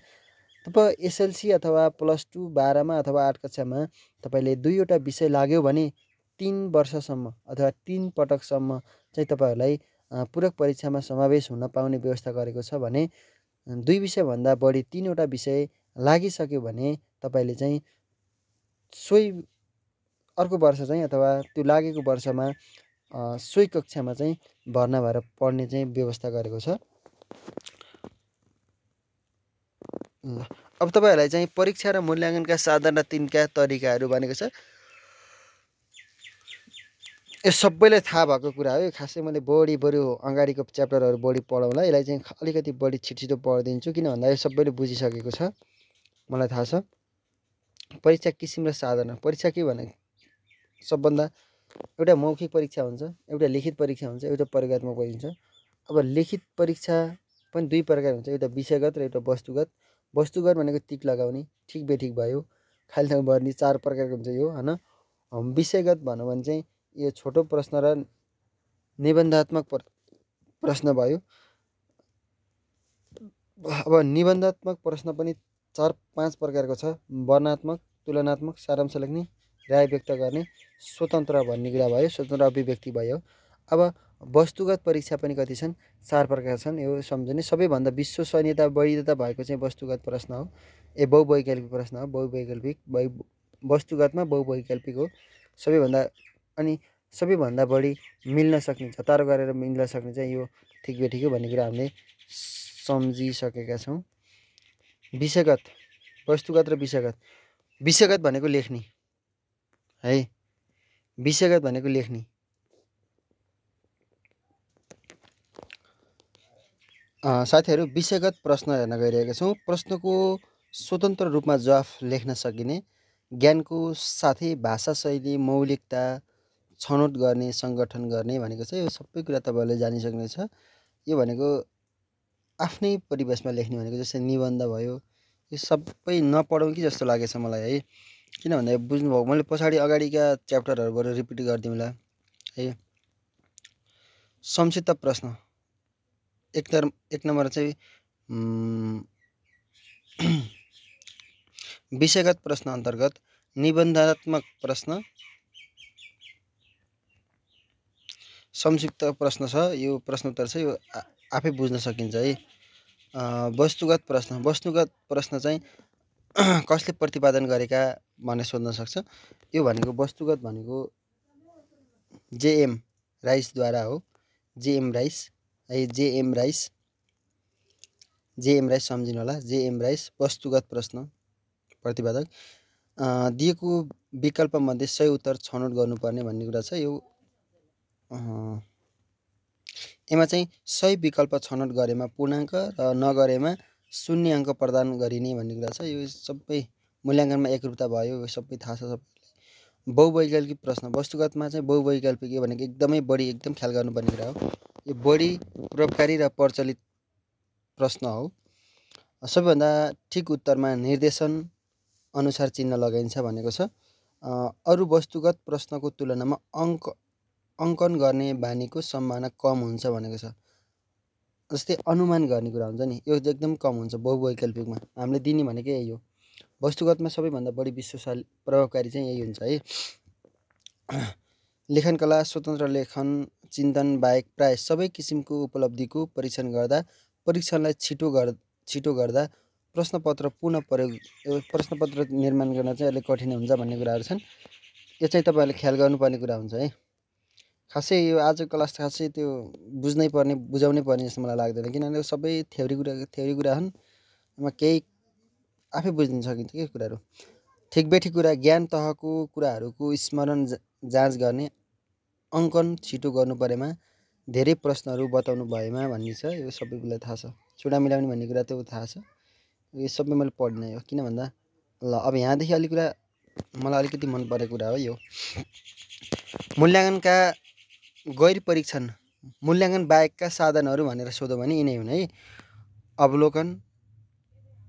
तपाईँ एसएलसी अथवा +2 12मा अथवा 8 कक्षामा तपाईँले 2वटा विषय लाग्यो भने 3 वर्षसम्म अथवा 3 पटकसम्म चाहिँ तपाईँहरूलाई पूरक परीक्षामा समावेश हुन पाउने व्यवस्था गरेको छ भने 2 विषयभन्दा बढी 3वटा विषय लागिसक्यो भने तपाईँले चाहिँ सोही अर्को वर्ष चाहिँ अथवा त्यो लागेको वर्षमा सोही कक्षामा चाहिँ भर्ना भएर पढ्ने चाहिँ व्यवस्था गरेको छ। अब तपाईँहरूलाई चाहिँ परीक्षा र मूल्याङ्कनका साधन र तिनका तरिकाहरू भनेको छ। यो सबैलाई थाहा भएको कुरा हो। खासै मैले बरु अगाडिको च्याप्टरहरू बढी पढाउँला। यसलाई चाहिँ अलिकति बढी छिटो पढिदिन्छु, किन भन्दा यो सबैले बुझिसकेको छ, मलाई थाहा छ। परीक्षा किसिम र साधन। परीक्षा के भने सबभन्दा एउटा मौखिक परीक्षा हुन्छ, एउटा लिखित परीक्षा हुन्छ, एउटा प्रयोगात्मक परीक्षा हुन्छ। अब लिखित परीक्षा पनि 2 प्रकार हुन्छ, एउटा विषयगत र एउटा वस्तुगत। वस्तुगत भनेको टिक लगाउने, ठिक बेठिक भयो, खाली ठाउँ भर्ने, 4 प्रकारको हुन्छ यो हैन। विषयगत भन्यो भने चाहिँ यो छोटो प्रश्न र निबन्धात्मक प्रश्न भयो। अब निबन्धात्मक प्रश्न पनि 4-5 प्रकारको छ। वर्णनात्मक, तुलनात्मक, सारांश लेख्ने, राय व्यक्त गर्ने, स्वतन्त्र भन्ने कुरा भयो, स्वतन्त्र अभिव्यक्ति भयो। अब वस्तुगत परीक्षा पनि कति छन्? 4 प्रकार छन्। यो सम्झने। सबैभन्दा विश्वसनीयता वैधता भएको चाहिँ वस्तुगत प्रश्न हो। बहुवैकल्पिक प्रश्न हो। वस्तुगतमा बहुवैकल्पिक हो सबैभन्दा। अनि सबैभन्दा बढी मिल्न सक्ने, झतारो गरेर मिल्न सक्ने चाहिँ यो ठिक बेठिक हो भन्ने कुरा हामीले सम्झिसकेका छौँ। विषयगत, वस्तुगत र विषयगत। विषयगत भनेको लेख्ने है, विषयगत भनेको लेख्ने। साथीहरू, विषयगत प्रश्न हेर्न गइरहेका छौँ। प्रश्नको स्वतन्त्र रूपमा जवाफ लेख्न सकिने, ज्ञानको साथै भाषा शैली, मौलिकता छनौट गर्ने, सङ्गठन गर्ने भनेको छ। यो सबै कुरा तपाईँहरूले जानिसक्नेछ। यो भनेको आफ्नै परिवेशमा लेख्ने भनेको जस्तै निबन्ध भयो। यो सबै नपढौँ कि जस्तो लागेछ मलाई है। किन भन्दा बुझ्नुभयो मैले पछाडि अगाडिका च्याप्टरहरूबाट रिपिट गरिदिउँला है। संक्षिप्त प्रश्न एक नम्बर चाहिँ विषयगत प्रश्न अन्तर्गत निबन्धात्मक प्रश्न संक्षिप्त प्रश्न छ। यो प्रश्नोत्तर चाहिँ यो आफै बुझ्न सकिन्छ है। वस्तुगत प्रश्न चाहिँ कसले प्रतिपादन गरेका भनेर सोध्न सक्छ। यो भनेको वस्तुगत भनेको जेएम राइसद्वारा हो। जेएम राइस है, जेएम राइस सम्झिनु होला। जेएम राइस वस्तुगत प्रश्न प्रतिपादक। दिएको विकल्पमध्ये सही उत्तर छनौट गर्नुपर्ने भन्ने कुरा छ। यो यसमा चाहिँ सही विकल्प छनौट गरेमा पूर्णाङ्क र नगरेमा 0 अङ्क प्रदान गरिने भन्ने कुरा छ। यो सबै मूल्याङ्कनमा एकरूपता भयो, यो सबै थाहा छ सबैलाई। बहुवैकल्पिक प्रश्न वस्तुगतमा चाहिँ बहुवैकल्पिक भनेको एकदमै बढी एकदम ख्याल गर्नुपर्ने कुरा हो। यो बढी प्रभावकारी र प्रचलित प्रश्न हो। सबैभन्दा ठिक उत्तरमा निर्देशन अनुसार चिन्ह लगाइन्छ भनेको छ। अरू वस्तुगत प्रश्नको तुलनामा अङ्कन गर्ने बानीको सम्भावना कम हुन्छ भनेको छ। जस्तै अनुमान गर्ने कुरा हुन्छ नि, यो एकदम कम हुन्छ बहुवैकल्पिकमा। हामीले दिने भनेकै यही हो। वस्तुगतमा सबैभन्दा बढी विश्वशाली प्रभावकारी चाहिँ यही हुन्छ है। लेखन कला स्वतन्त्र लेखन चिन्तन बाहेक प्राय सबै किसिमको उपलब्धिको परीक्षण गर्दा परीक्षणलाई छिटो गर्दा प्रश्नपत्र पुनः प्रश्नपत्र निर्माण गर्न चाहिँ अलिक कठिन हुन्छ भन्ने कुराहरू छन्। यो चाहिँ तपाईँहरूले ख्याल गर्नुपर्ने कुरा हुन्छ है। खासै यो आजको क्लास खासै त्यो बुझाउनै पर्ने जस्तो मलाई लाग्दैन, किनभने सबै थ्योरी कुरा हुन्। यसमा केही आफै बुझ्न सकिन्छ के कुराहरू। ठिक बेठिक कुरा ज्ञान तहको कुराहरूको स्मरण जाँच गर्ने अङ्कन छिटो गर्नु परेमा धेरै प्रश्नहरू बताउनु भएमा भन्ने छ। यो सबैलाई थाहा छ। चुडा मिलाउने भन्ने कुरा त थाहा छ। यो सबै मैले पढ्ने हो। किन भन्दा ल अब यहाँदेखि अलिक कुरा मलाई अलिकति मन परेको कुरा हो यो। मूल्याङ्कनका गैर परीक्षण मूल्याङ्कन बाहेकका साधनहरू भनेर सोध्यो भने यिनै हुन् है। अवलोकन,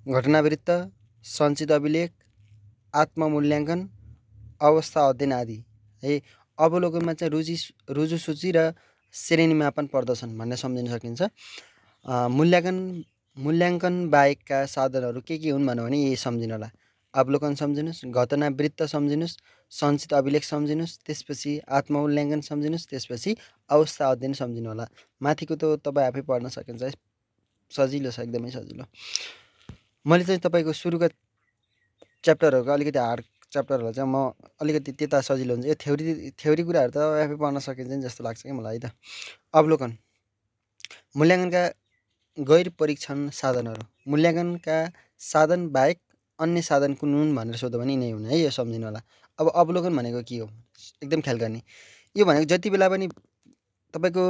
घटनावृत्त, सञ्चित अभिलेख, आत्ममूल्याङ्कन, अवस्था अध्ययन आदि है। अवलोकनमा चाहिँ रुजु सूची र श्रेणीमापन पर्दछन् भन्ने सम्झिन सकिन्छ। मूल्याङ्कन बाहेकका साधनहरू के हुन् भन्यो भने यही सम्झिनु होला। अवलोकन सम्झिनुहोस्, घटनावृत्त सम्झिनुहोस्, सञ्चित अभिलेख सम्झिनुहोस्, त्यसपछि आत्ममूल्याङ्कन सम्झिनुहोस्, त्यसपछि अवस्था अध्ययन सम्झिनु होला। माथिको त तपाईँ आफै पढ्न सकिन्छ है। सजिलो छ, एकदमै सजिलो। मैले चाहिँ तपाईँको सुरुका च्याप्टरहरूको अलिकति हार्ड च्याप्टरहरू चाहिँ म अलिकति त्यता सजिलो हुन्छ। यो थ्योरी कुराहरू त आफै पढ्न सकिन्छ नि जस्तो लाग्छ कि मलाई है त। अवलोकन मूल्याङ्कनका गैर परीक्षण साधनहरू मूल्याङ्कनका साधन बाहेक अन्य साधन कुन हुन् भनेर सोध्यो भने यिनै हुन् है। यो सम्झिनु होला। अब अवलोकन भनेको के हो एकदम ख्याल गर्ने। यो भनेको जति बेला पनि तपाईँको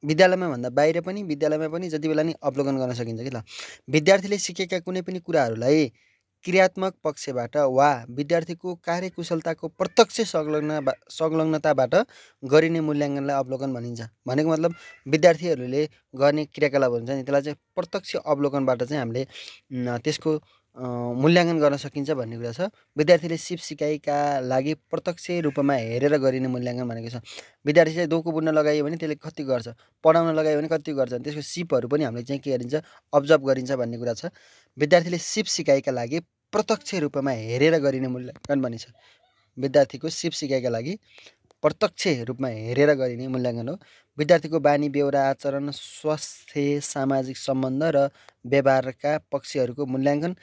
विद्यालयमा भन्दा बाहिर पनि विद्यालयमा पनि जति बेला नि अवलोकन गर्न सकिन्छ कि ल। विद्यार्थीले सिकेका कुनै पनि कुराहरूलाई क्रियात्मक पक्षबाट वा विद्यार्थीको कार्यकुशलताको प्रत्यक्ष संलग्नताबाट गरिने मूल्याङ्कनलाई अवलोकन भनिन्छ। भनेको मतलब विद्यार्थीहरूले गर्ने क्रियाकलाप हुन्छ नि, त्यसलाई चाहिँ प्रत्यक्ष अवलोकनबाट चाहिँ हामीले त्यसको मूल्याङ्कन गर्न सकिन्छ भन्ने कुरा छ। विद्यार्थीले सिकाइका लागि प्रत्यक्ष रूपमा हेरेर गरिने मूल्याङ्कन भनेको छ। विद्यार्थी चाहिँ दोको बुन्न लगायो भने त्यसले कति गर्छ, पढाउन लगायो भने कति गर्छ, त्यसको सिपहरू पनि हामीले चाहिँ के गरिन्छ अब्जर्भ गरिन्छ भन्ने कुरा छ। विद्यार्थीले सिकाइका लागि प्रत्यक्ष रूपमा हेरेर गरिने मूल्याङ्कन भनिन्छ। विद्यार्थीको सिकाइका लागि प्रत्यक्ष रूपमा हेरेर गरिने मूल्याङ्कन हो। विद्यार्थीको बानी बेहोरा आचरण स्वास्थ्य सामाजिक सम्बन्ध र व्यवहारका पक्षहरूको मूल्याङ्कन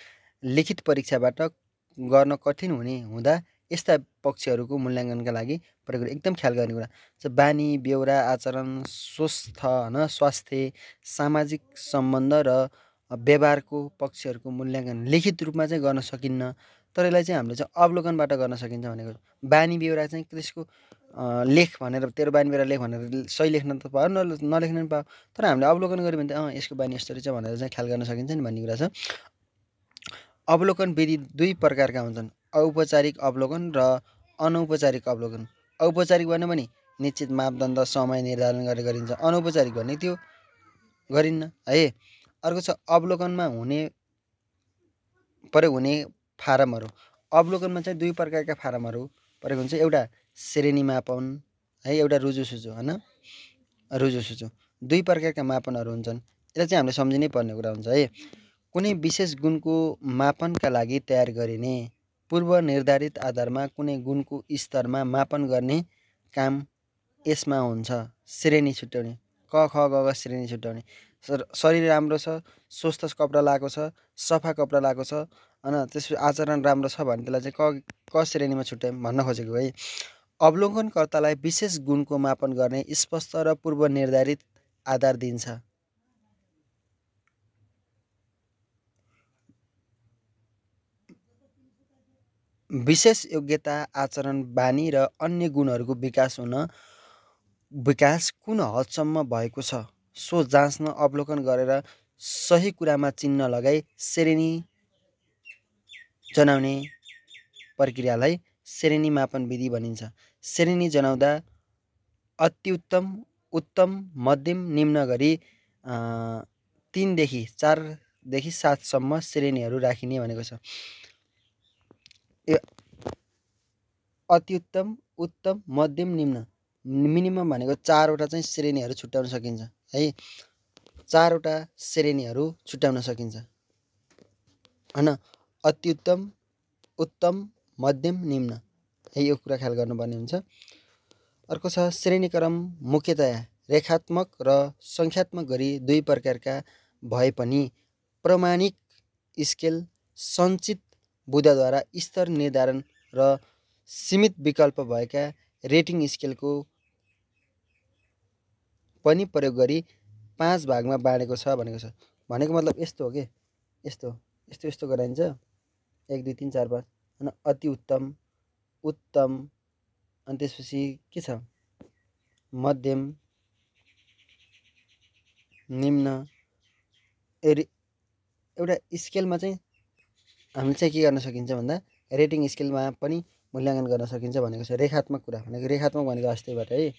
लिखित परीक्षाबाट गर्न कठिन हुँदा यस्ता पक्षहरूको मूल्याङ्कनका लागि प्रयोग एकदम ख्याल गर्ने कुरा छ। बानी बेहोरा आचरण स्वास्थ्य सामाजिक सम्बन्ध र व्यवहारको पक्षहरूको मूल्याङ्कन लिखित रूपमा चाहिँ गर्न सकिन्न, तर यसलाई चाहिँ हामीले चाहिँ अवलोकनबाट गर्न सकिन्छ भनेको। बानी बेहोरा चाहिँ त्यसको लेख भनेर तेरो बानी बेहोरा लेख भनेर सही लेख्न त पायो नलेख्न पनि पायो, तर हामीले अवलोकन गऱ्यो भने त यसको बानी यस्तो रहेछ भनेर चाहिँ ख्याल गर्न सकिन्छ नि भन्ने कुरा छ। अवलोकन विधि दुई प्रकारका हुन्छन्, औपचारिक अवलोकन र अनौपचारिक अवलोकन। औपचारिक भन्यो भने निश्चित मापदण्ड समय निर्धारण गरेर गरिन्छ। अनौपचारिक भने त्यो गरिन्न है। अर्को छ अवलोकनमा प्रयोग हुने फारमहरू। अवलोकनमा चाहिँ दुई प्रकारका फारमहरू परेको हुन्छ। एउटा श्रेणी मापन है, एउटा रुजु सुजु हैन, रुजु सुजु दुई प्रकारका मापनहरू हुन्छन्। यसलाई चाहिँ हामीले सम्झिनै पर्ने कुरा हुन्छ है। कुनै विशेष गुणको मापनका लागि तयार गरिने पूर्व निर्धारित आधारमा कुनै गुणको स्तरमा मापन गर्ने काम यसमा हुन्छ। श्रेणी छुट्याउने, क ख ग घ श्रेणी छुट्याउने। शरीर राम्रो छ, स्वस्थ कपडा लगाएको छ, सफा कपडा लगाएको छ हैन, त्यसको आचरण राम्रो छ भने त्यसलाई चाहिँ क श्रेणीमा छुट्यायौँ भन्न खोजेको है। अवलोकनकर्तालाई विशेष गुणको मापन गर्ने स्पष्ट र पूर्व निर्धारित आधार दिन्छ। विशेष योग्यता, आचरण, बानी र अन्य गुणहरूको विकास कुन हदसम्म भएको छ सो जाँच्न अवलोकन गरेर सही कुरामा चिन्ह लगाई श्रेणी जनाउने प्रक्रियालाई श्रेणी मापन विधि भनिन्छ। श्रेणी जनाउँदा अत्युत्तम, उत्तम, मध्यम, निम्न गरी 3 देखि 4 देखि 7 सम्म श्रेणीहरू राखिने भनेको छ। अत्युत्तम, उत्तम, मध्यम, निम्न, मिनिमम भनेको 4 वटा चाहिँ श्रेणीहरू छुट्याउन सकिन्छ है। 4 वटा श्रेणीहरू छुट्याउन सकिन्छ हैन। अत्युत्तम, उत्तम, मध्यम, निम्न है, यो कुरा ख्याल गर्नुपर्ने हुन्छ। अर्को छ श्रेणीक्रम मुख्यतया रेखात्मक र सङ्ख्यात्मक गरी दुई प्रकारका भए पनि प्रमाणिक स्केल, सञ्चित बुँदाद्वारा स्तर निर्धारण र सीमित विकल्प भएका रेटिङ स्केलको पनि प्रयोग गरी 5 भागमा बाँडेको छ भनेको छ। भनेको मतलब यस्तो हो के, यस्तो गराइन्छ 1 2 3 4 5 हैन। अति उत्तम, उत्तम, अनि त्यसपछि के छ मध्यम, निम्न। एउटा स्केलमा चाहिँ हामीले चाहिँ के गर्न सकिन्छ भन्दा रेटिङ स्केलमा पनि मूल्याङ्कन गर्न सकिन्छ भनेको छ। रेखात्मक कुरा भनेको, रेखात्मक भनेको अस्तिबाट है।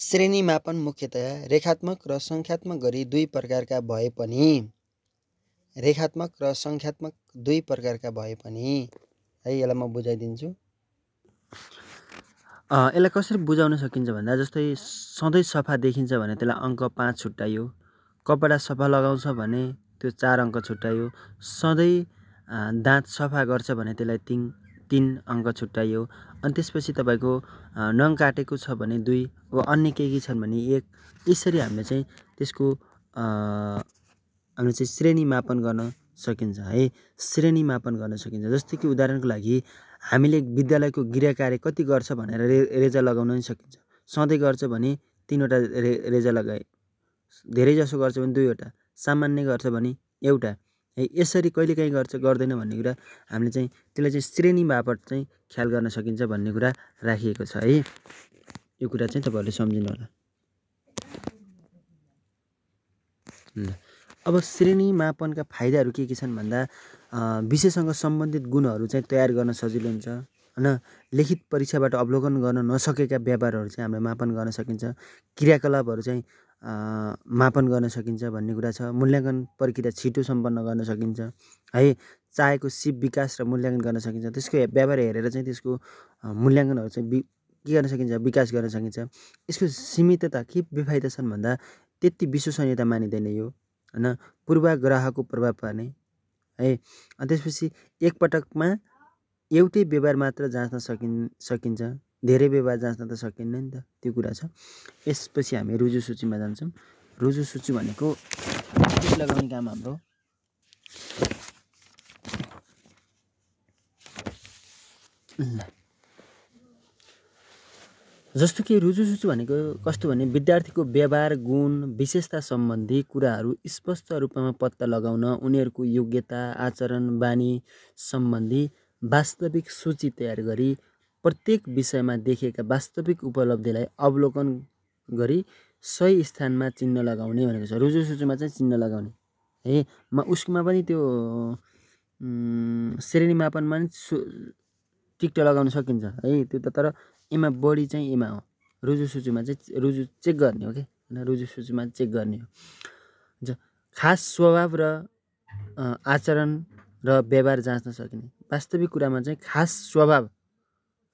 श्रेणी मापन मुख्यतया रेखात्मक र सङ्ख्यात्मक गरी दुई प्रकारका भए पनि, रेखात्मक र सङ्ख्यात्मक दुई प्रकारका भए पनि है। यसलाई म बुझाइदिन्छु। यसलाई कसरी बुझाउन सकिन्छ भन्दा जस्तै सधैँ सफा देखिन्छ भने त्यसलाई अङ्क 5 छुट्यायो। कपडा सफा लगाउँछ भने त्यो 4 अङ्क छुट्यायो। सधैँ दाँत सफा गर्छ भने त्यसलाई 3 अङ्क छुट्यायो। अनि त्यसपछि तपाईँको नङ काटेको छ भने 2, अब अन्य केही छन् भने 1। यसरी हामीले चाहिँ त्यसको हामीले चाहिँ श्रेणी मापन गर्न सकिन्छ है। श्रेणी मापन गर्न सकिन्छ। जस्तै कि उदाहरणको लागि हामीले विद्यालयको गृह कार्य कति गर्छ भनेर रेजा लगाउन पनि सकिन्छ। सधैँ गर्छ भने 3 वटा रेजा लगाए, धेरै जसो गर्छ भने 2 वटा, सामान्य गर्छ भने 1 है। यसरी कहिलेकाहीँ गर्छ गर्दैन भन्ने कुरा हामीले चाहिँ त्यसलाई चाहिँ श्रेणी मापन चाहिँ ख्याल गर्न सकिन्छ भन्ने कुरा राखिएको छ है। यो कुरा चाहिँ तपाईँहरूले सम्झिनु होला। अब श्रेणी मापनका फाइदाहरू के छन् भन्दा विषयसँग सम्बन्धित गुणहरू चाहिँ तयार गर्न सजिलो हुन्छ हैन। लिखित परीक्षाबाट अवलोकन गर्न नसकेका व्यापारहरू चाहिँ हामीले मापन गर्न सकिन्छ। क्रियाकलापहरू चाहिँ मापन गर्न सकिन्छ भन्ने कुरा छ। मूल्याङ्कन प्रक्रिया छिटो सम्पन्न गर्न सकिन्छ है। चाहेको सिप विकास र मूल्याङ्कन गर्न सकिन्छ। त्यसको व्यवहार हेरेर चाहिँ त्यसको मूल्याङ्कनहरू चाहिँ के गर्न सकिन्छ, विकास गर्न सकिन्छ। यसको सीमितता के बेफाइदा छन् भन्दा त्यति विश्वसनीयता मानिँदैन यो हैन। पूर्वाग्रहको प्रभाव पार्ने है। अनि त्यसपछि एकपटकमा एउटै व्यवहार मात्र जाँच्न सकिन्छ, धेरै व्यवहार जाँच्न त सकिन्न नि त, त्यो कुरा छ। यसपछि हामी रुजु सूचीमा जान्छौँ। रुजु सूची भनेको लगाउने काम हाम्रो जस्तो कि रुजु सूची भनेको कस्तो भने विद्यार्थीको व्यवहार, गुण, विशेषता सम्बन्धी कुराहरू स्पष्ट रूपमा पत्ता लगाउन उनीहरूको योग्यता, आचरण, बानी सम्बन्धी वास्तविक सूची तयार गरी प्रत्येक विषयमा देखेका वास्तविक उपलब्धिलाई अवलोकन गरी सही स्थानमा चिन्ह लगाउने भनेको छ। रुजु सूचीमा चाहिँ चिन्ह लगाउने है। उसमा पनि त्यो श्रेणी मापनमा पनि टिकट लगाउन सकिन्छ है। त्यो त तर एमा बढी चाहिँ एमा हो रुजु सूचीमा चाहिँ रुजु चेक गर्ने हो कि होइन, रुजु सूचीमा चेक गर्ने हो। हुन्छ, खास स्वभाव र आचरण र व्यवहार जाँच्न सकिने। वास्तविक कुरामा चाहिँ खास स्वभाव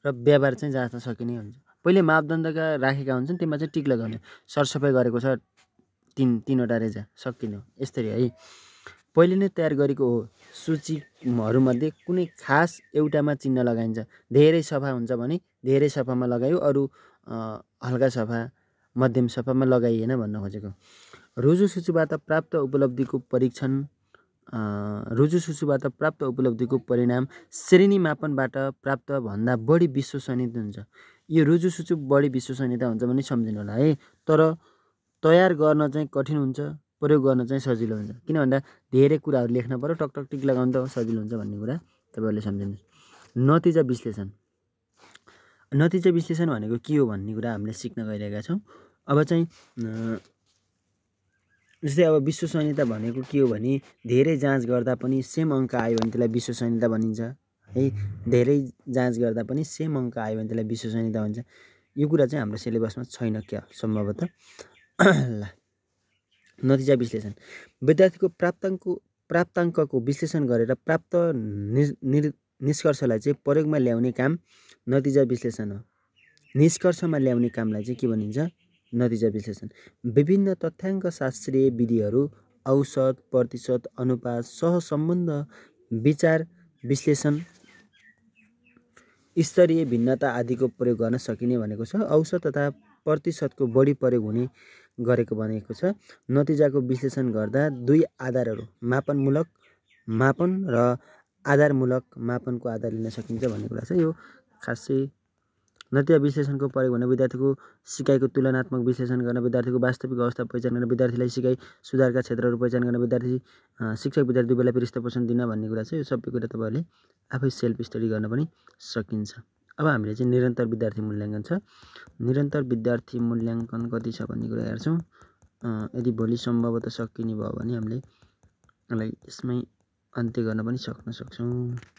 र व्यवहार चाहिँ जाँच्न सकिने हुन्छ। पहिले मापदण्डका राखेका हुन्छन्, त्यसमा चाहिँ टिक लगाउने। सरसफाइ गरेको छ तीनवटा रेजा सकिने हो। यसरी है पहिले नै तयार गरेको हो सूचीहरूमध्ये कुनै खास एउटामा चिन्ह लगाइन्छ। धेरै सफा हुन्छ भने धेरै सफामा लगायो, अरू हल्का सफा मध्यम सफामा लगाइएन भन्न खोजेको। रुजु सूचीबाट प्राप्त उपलब्धिको परीक्षण रुजु सूचीबाट प्राप्त उपलब्धिको परिणाम श्रेणी मापनबाट प्राप्त भन्दा बढी विश्वसनीय हुन्छ। यो रुजु सूची बढी विश्वसनीयता हुन्छ भने सम्झिनु होला है। तर तयार गर्न चाहिँ कठिन हुन्छ, प्रयोग गर्न चाहिँ सजिलो हुन्छ। किन भन्दा धेरै कुराहरू लेख्न पर्यो, टकटक टिक लगाउनु त सजिलो हुन्छ भन्ने कुरा तपाईँहरूले सम्झिनुहोस्। नतिजा विश्लेषण। नतिजा विश्लेषण भनेको के हो भन्ने कुरा हामीले सिक्न गइरहेका छौँ। अब चाहिँ जस्तै अब विश्वसनीयता भनेको के हो भने धेरै जाँच गर्दा पनि सेम अङ्क आयो भने त्यसलाई विश्वसनीयता भनिन्छ है। धेरै जाँच गर्दा पनि सेम अङ्क आयो भने त्यसलाई विश्वसनीयता भन्छ। यो कुरा चाहिँ हाम्रो सिलेबसमा छैन क्या सम्भवतः। ल, नतिजा विश्लेषण विद्यार्थीको प्राप्ताङ्कको विश्लेषण गरेर प्राप्त निष्कर्षलाई चाहिँ प्रयोगमा ल्याउने काम नतिजा विश्लेषण हो। निष्कर्षमा ल्याउने कामलाई चाहिँ के भनिन्छ? नतिजा विश्लेषण। विभिन्न तथ्याङ्क शास्त्रीय विधिहरू, औसत, प्रतिशत, अनुपात, सहसम्बन्ध, विचार विश्लेषण, स्तरीय भिन्नता आदिको प्रयोग गर्न सकिने भनेको छ। औसत तथा प्रतिशतको बढी प्रयोग हुने गरेको भनेको छ। नतिजाको विश्लेषण गर्दा दुई आधारहरू मापनमूलक मापन र आधारमूलक मापनको आधार लिन सकिन्छ भन्ने कुरा छ। यो खासै नतिजा विश्लेषणको प्रयोग भने विद्यार्थीको सिकाइको तुलनात्मक विश्लेषण गर्न, विद्यार्थीको वास्तविक अवस्था पहिचान गर्न, विद्यार्थीलाई सिकाइ सुधारका क्षेत्रहरू पहिचान गर्न, विद्यार्थी शिक्षक विद्यार्थी दुवैलाई पृष्ठपोषण दिन भन्ने कुरा छ। यो सबै कुरा तपाईँहरूले आफै सेल्फ स्टडी गर्न पनि सकिन्छ। अब हामीले चाहिँ निरन्तर विद्यार्थी मूल्याङ्कन छ। निरन्तर विद्यार्थी मूल्याङ्कन कति छ भन्ने कुरा हेर्छौँ। यदि भोलि सम्भवतः सकिने भयो भने हामीले यसलाई यसमै अन्त्य गर्न पनि सक्छौँ।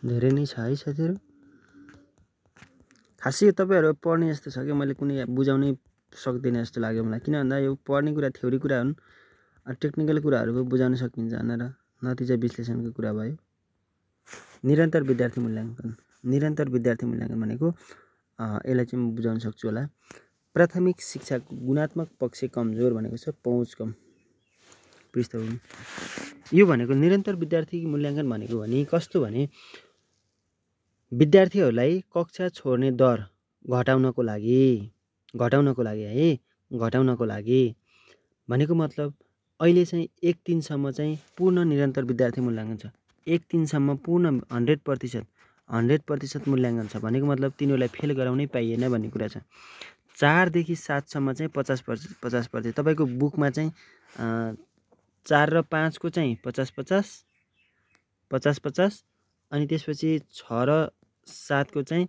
धेरै नै छ है साथीहरू। खासै तपाईँहरू पढ्ने जस्तो छ कि मैले कुनै बुझाउनै सक्दिनँ जस्तो लाग्यो मलाई। किन भन्दा यो पढ्ने कुरा थ्योरी कुरा हुन्, टेक्निकल कुराहरू बुझाउन सकिन्छ भनेर नतिजा विश्लेषणको कुरा भयो। निरन्तर विद्यार्थी मूल्याङ्कन। निरन्तर विद्यार्थी मूल्याङ्कन भनेको यसलाई चाहिँ म बुझाउन सक्छु होला। प्राथमिक शिक्षाको गुणात्मक पक्ष कमजोर भनेको छ, पहुँच कम। पृष्ठभूमि यो भनेको निरन्तर विद्यार्थी मूल्याङ्कन भनेको भने कस्तो भने विद्यार्थीहरूलाई कक्षा छोड्ने दर घटाउनको लागि भनेको मतलब अहिले चाहिँ 1 दिनसम्म चाहिँ पूर्ण निरन्तर विद्यार्थी मूल्याङ्कन छ। 1 दिनसम्म पूर्ण 100% मूल्याङ्कन छ भनेको मतलब तिनीहरूलाई फेल गराउनै पाइएन भन्ने कुरा छ। 4 देखि 7 सम्म चाहिँ 50%। तपाईँको बुकमा चाहिँ 4 र 5 को चाहिँ 50-50 अनि त्यसपछि 6 र 7 को चाहिँ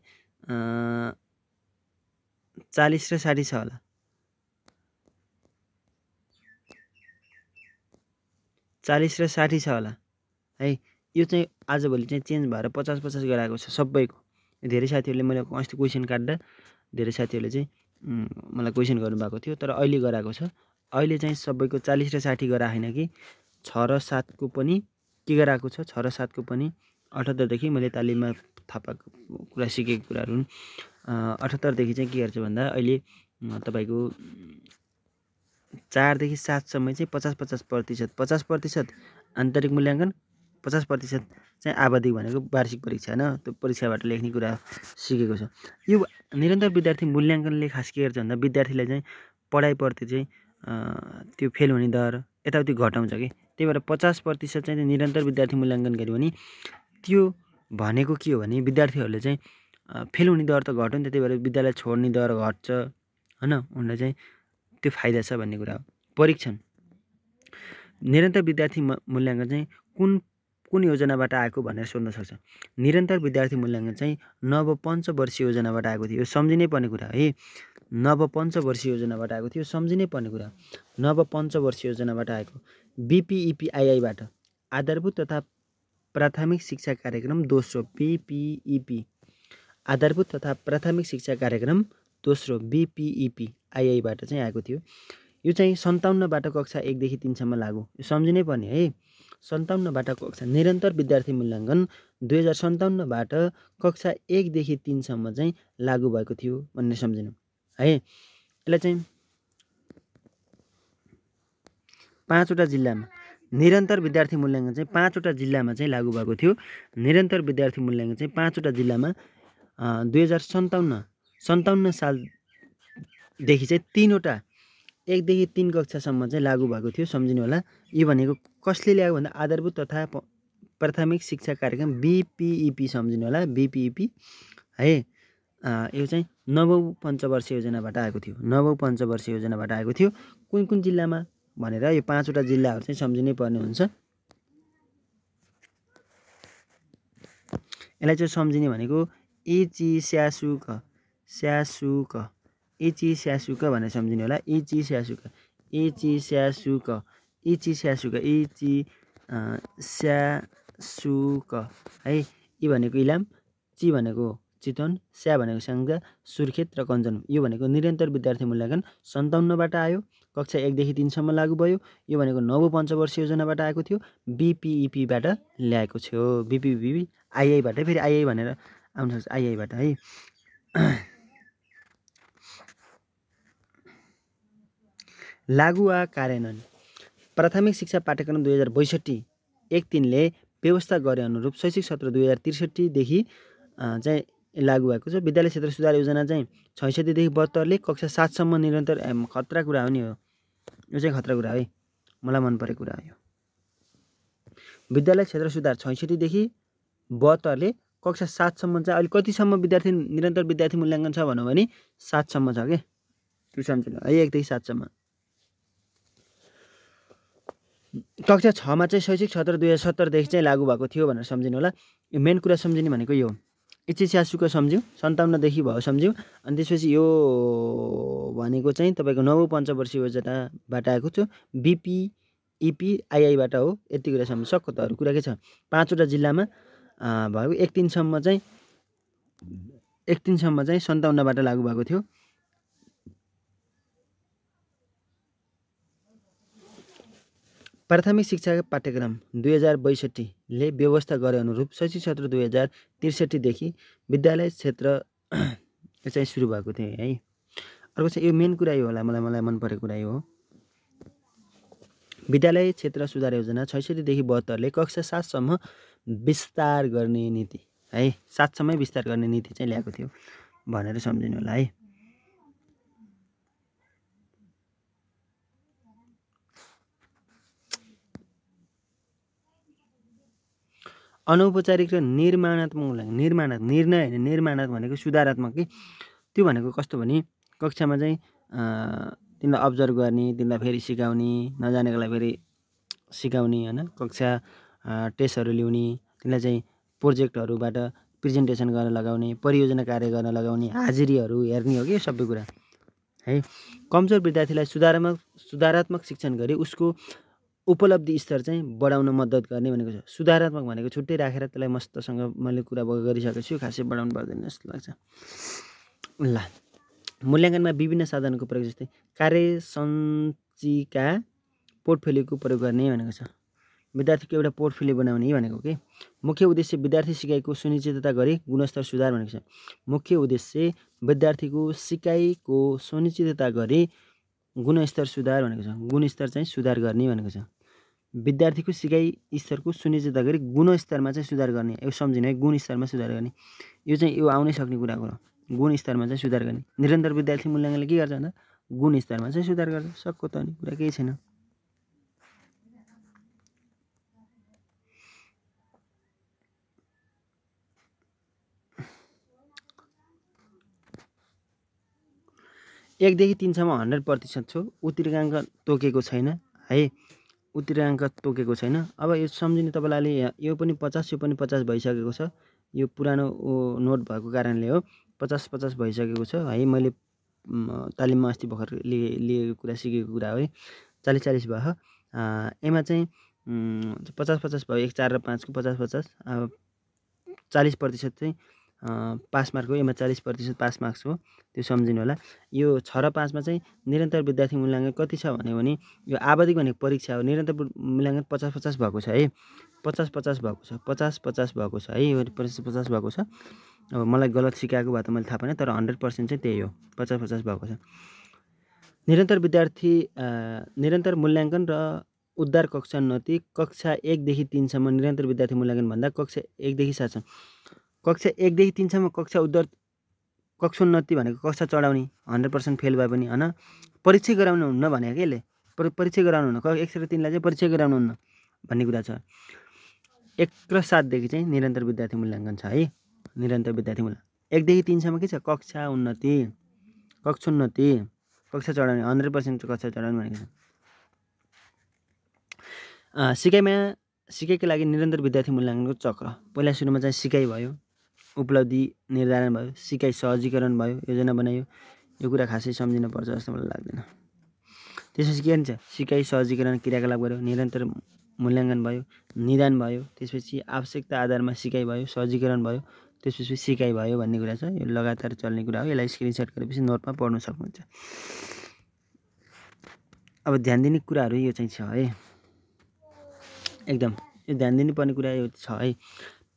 40 र 60 छ होला। 40 र 60 छ होला है। यो चाहिँ आजभोलि चाहिँ चेन्ज भएर 50-50 गराएको छ सबैको। धेरै साथीहरूले मैले अस्ति क्वेसन काट्दा धेरै साथीहरूले चाहिँ मलाई क्वेसन गर्नुभएको थियो, तर अहिले गराएको छ। अहिले चाहिँ सबैको 40 र 60 गराएन कि 6 र 7 को पनि के गराएको छ। 6 र 7 को पनि 78 देखि मैले तालिममा थाहा पाएको कुरा सिकेको कुराहरू हुन्। 78 देखि चाहिँ के गर्छ भन्दा अहिले तपाईँको 4 देखि 7 सम्म चाहिँ 50% आन्तरिक मूल्याङ्कन, 50% चाहिँ आवधिक भनेको वार्षिक परीक्षा होइन, त्यो परीक्षाबाट लेख्ने कुरा सिकेको छ। यो निरन्तर विद्यार्थी मूल्याङ्कनले खास के गर्छ भन्दा विद्यार्थीलाई चाहिँ पढाइप्रति चाहिँ त्यो फेल हुने दर यताउति घटाउँछ कि। त्यही भएर 50% चाहिँ निरन्तर विद्यार्थी मूल्याङ्कन गर्यो भने त्यो भनेको के हो भने विद्यार्थीहरूले चाहिँ फेल हुने दर त घट्यो नि त, त्यही भएर विद्यालय छोड्ने दर घट्छ होइन, उनलाई चाहिँ त्यो फाइदा छ भन्ने कुरा हो। परीक्षण। निरन्तर विद्यार्थी मूल्याङ्कन चाहिँ कुन कुन योजनाबाट आएको भनेर सोध्न सक्छ। निरन्तर विद्यार्थी मूल्याङ्कन चाहिँ नव पञ्चवर्षीय योजनाबाट आएको थियो। यो सम्झिनै पर्ने कुरा है। नव पञ्चवर्षीय योजनाबाट आएको थियो, सम्झिनै पर्ने कुरा। नव पञ्चवर्षीय योजनाबाट आएको। BPEPII-बाट आधारभूत तथा प्राथमिक शिक्षा कार्यक्रम दोस्रो BPEP आधारभूत तथा प्राथमिक शिक्षा कार्यक्रम दोस्रो BPEPII-बाट चाहिँ आएको थियो। यो चाहिँ 57बाट कक्षा 1 देखि 3 सम्म लागू। यो सम्झिनै पर्ने है। 57बाट कक्षा निरन्तर विद्यार्थी मूल्याङ्कन 2057बाट कक्षा 1 देखि 3 सम्म चाहिँ लागू भएको थियो भन्ने सम्झिनु है। यसलाई चाहिँ 5वटा जिल्लामा निरन्तर विद्यार्थी मूल्याङ्कन चाहिँ 5वटा जिल्लामा चाहिँ लागू भएको थियो। निरन्तर विद्यार्थी मूल्याङ्कन चाहिँ 5वटा जिल्लामा 2057 सालदेखि चाहिँ 3वटा 1 देखि 3 कक्षासम्म चाहिँ लागू भएको थियो। सम्झिनु होला। यो भनेको कसले ल्यायो भन्दा आधारभूत तथा प्राथमिक शिक्षा कार्यक्रम BPEP सम्झिनु होला। BPEP है। यो चाहिँ नवौँ पञ्चवर्षीय योजनाबाट आएको थियो। नवौँ पञ्चवर्षीय योजनाबाट आएको थियो। कुन कुन जिल्लामा भनेर यो 5वटा जिल्लाहरू चाहिँ सम्झिनै पर्ने हुन्छ। यसलाई चाहिँ सम्झिने भनेको इचिस्यासुक भनेर सम्झिनु होला। इचिस्यासुक है। इ भनेको इलाम, ची भनेको चितवन, स्या भनेको स्याङ्जा, सुर्खेत र कञ्चन। यो भनेको निरन्तर विद्यार्थी मूल्याङ्कन 57बाट आयो, कक्षा 1 देखि 3 सम्म लागू भयो। यो भनेको नवौँ पञ्चवर्षीय योजनाबाट आएको थियो। BPEP-बाट ल्याएको थियो। BPEP-II-बाट फेरि II भनेर आउन सक्छ। II-बाट है। लागू वा कार्यान्वयन। प्राथमिक शिक्षा पाठ्यक्रम 2062 1-3ले व्यवस्था गरे अनुरूप शैक्षिक सत्र 2063 देखि चाहिँ लागू भएको छ। विद्यालय क्षेत्र सुधार योजना चाहिँ 66 देखि 72ले कक्षा 7 सम्म निरन्तर खतरा कुरा हो नि हो। यो चाहिँ खतरा कुरा है। मलाई मन परेको कुरा हो यो। विद्यालय क्षेत्र सुधार 66 देखि 72ले कक्षा 7 सम्म चाहिँ अहिले कतिसम्म विद्यार्थी निरन्तर विद्यार्थी मूल्याङ्कन छ भनौँ भने 7 सम्म छ के। त्यो सम्झिनु है। 1 देखि 7 सम्म। कक्षा 6 मा चाहिँ शैक्षिक सत्र 2070 देखि चाहिँ लागू भएको थियो भनेर सम्झिनु होला। यो मेन कुरा सम्झिने भनेको यो हो। इचिस्यासुको सम्झ्यौँ, 57 देखि भयो सम्झ्यौँ। अनि त्यसपछि यो भनेको चाहिँ तपाईँको नवौँ पञ्चवर्षीय योजनाबाट आएको छ। BPEPII-बाट हो। यति कुरा सम्झ सक्यो त। अरू कुरा के छ। 5वटा जिल्लामा भएको 1-3 सम्म चाहिँ 57बाट लागू भएको थियो। प्राथमिक शिक्षा पाठ्यक्रम 2062ले व्यवस्था गरे अनुरूप शैक्षिक सत्र 2063 देखि विद्यालय क्षेत्र चाहिँ सुरु भएको थियो है। अर्को चाहिँ यो मेन कुरा यो होला। मलाई मन परेको कुरा यो हो। विद्यालय क्षेत्र सुधार योजना 66 देखि 72ले कक्षा 7 सम्म विस्तार गर्ने नीति है। 7 सम्मै विस्तार गर्ने नीति चाहिँ ल्याएको थियो भनेर सम्झिनु होला है। अनौपचारिक र निर्माणात्मक मूल्याङ्कन। निर्माणात्मक भनेको सुधारात्मक कि। त्यो भनेको कस्तो भने कक्षामा चाहिँ तिमीलाई अब्जर्भ गर्ने, तिमीलाई फेरि सिकाउने, नजानेकोलाई फेरि सिकाउने होइन। कक्षा टेस्टहरू ल्याउने, तिमीलाई चाहिँ प्रोजेक्टहरूबाट प्रेजेन्टेसन गर्न लगाउने, परियोजना कार्य गर्न लगाउने, हाजिरीहरू हेर्ने हो कि सबै कुरा है। कमजोर विद्यार्थीलाई सुधारात्मक शिक्षण गरी उसको उपलब्धि स्तर चाहिँ बढाउन मद्दत गर्ने भनेको छ। सुधारात्मक भनेको छुट्टै राखेर त्यसलाई मस्तसँग मैले कुरा गरिसकेको छु। खासै बढाउनु पर्दैन जस्तो लाग्छ। ल, मूल्याङ्कनमा विभिन्न साधनको प्रयोग जस्तै कार्यसञ्चिका पोर्टफोलियोको प्रयोग गर्ने भनेको छ। विद्यार्थीको एउटा पोर्टफोलियो बनाउने भनेको के। मुख्य उद्देश्य विद्यार्थी सिकाइको सुनिश्चितता गरी गुणस्तर सुधार भनेको छ। मुख्य उद्देश्य विद्यार्थीको सिकाइको सुनिश्चितता गरी गुणस्तर सुधार भनेको छ। गुणस्तर चाहिँ सुधार गर्ने भनेको छ। विद्यार्थीको सिकाइ स्तरको सुनिश्चितता गरी गुणस्तरमा चाहिँ सुधार गर्ने। यो सम्झिनु है। गुणस्तरमा सुधार गर्ने। यो चाहिँ यो आउनै सक्ने कुरा हो। गुणस्तरमा चाहिँ सुधार गर्ने। निरन्तर विद्यार्थी मूल्याङ्कनले के गर्छ भन्दा गुणस्तरमा चाहिँ सुधार गर्छ। सक्को त नि कुरा केही छैन। एक देखि 3 सम्म 100% छ। उत्तीर्णाङ्क तोकेको छैन है। उत्तराङ्क तोकेको छैन। अब यो सम्झिनु तपाईँलाई अलि यो पनि 50 यो पनि 50 भइसकेको छ। यो पुरानो नोट भएको कारणले हो 50-50 भइसकेको छ है। मैले तालिममा अस्ति भर्खर लिएको कुरा सिकेको कुरा हो है। 40-40 भयो। एमा चाहिँ 50-50 भयो। 1 4 र 5 को 50-50। अब 40% चाहिँ पास मार्क हो। एमा 40% पास मार्क्स हो। त्यो सम्झिनु होला। यो 6 र 5 मा चाहिँ निरन्तर विद्यार्थी मूल्याङ्कन कति छ भने यो आवधिक भनेको परीक्षा हो। निरन्तर मूल्याङ्कन 50-50 भएको छ है। 50-50 भएको छ। 50-50 भएको छ है। यो 50-50 भएको छ। अब मलाई गलत सिकाएको भए त मैले थाहा पाएन, तर 100% चाहिँ त्यही हो। 50-50 भएको छ। निरन्तर मूल्याङ्कन र उद्धार कक्षोन्नति कक्षा 1 देखि 3 सम्म निरन्तर विद्यार्थी मूल्याङ्कन भन्दा कक्षा 1 देखि 7 सम्म। कक्षा 1 देखि 3 सम्म कक्षोन्नति भनेको कक्षा चढाउने 100% फेल भए पनि हैन, परीक्षा गराउनु हुन्न भनेको के यसले। परीक्षा गराउनु हुन्न। 1 र 3 लाई चाहिँ परीक्षा गराउनु हुन्न भन्ने कुरा छ। 1 र 7 देखि चाहिँ निरन्तर विद्यार्थी मूल्याङ्कन छ है। निरन्तर विद्यार्थी मूल्याङ्कन 1 देखि 3 सम्म के छ? कक्षा उन्नति, कक्षोन्नति, कक्षा चढाउने 100% कक्षा चढाउने भनेको छ। सिकाइका लागि निरन्तर विद्यार्थी मूल्याङ्कनको चक्र। पहिला सुरुमा चाहिँ सिकाइ भयो, उपलब्धि निर्धारण भयो, सिकाइ सहजीकरण भयो, योजना बनायो। यो कुरा खासै सम्झिन पर्छ जस्तो मलाई लाग्दैन। त्यसपछि के हुन्छ? सिकाइ सहजीकरण क्रियाकलाप गर्यो, निरन्तर मूल्याङ्कन भयो, निदान भयो, त्यसपछि आवश्यकता आधारमा सिकाइ भयो, सहजीकरण भयो, त्यसपछि सिकाइ भयो भन्ने कुरा छ। यो लगातार चल्ने कुरा हो। यसलाई स्क्रिनशट गरेपछि नोटमा पढ्न सक्नुहुन्छ। अब ध्यान दिने कुराहरू यो चाहिँ छ है। एकदम यो ध्यान दिनुपर्ने कुरा यो छ है।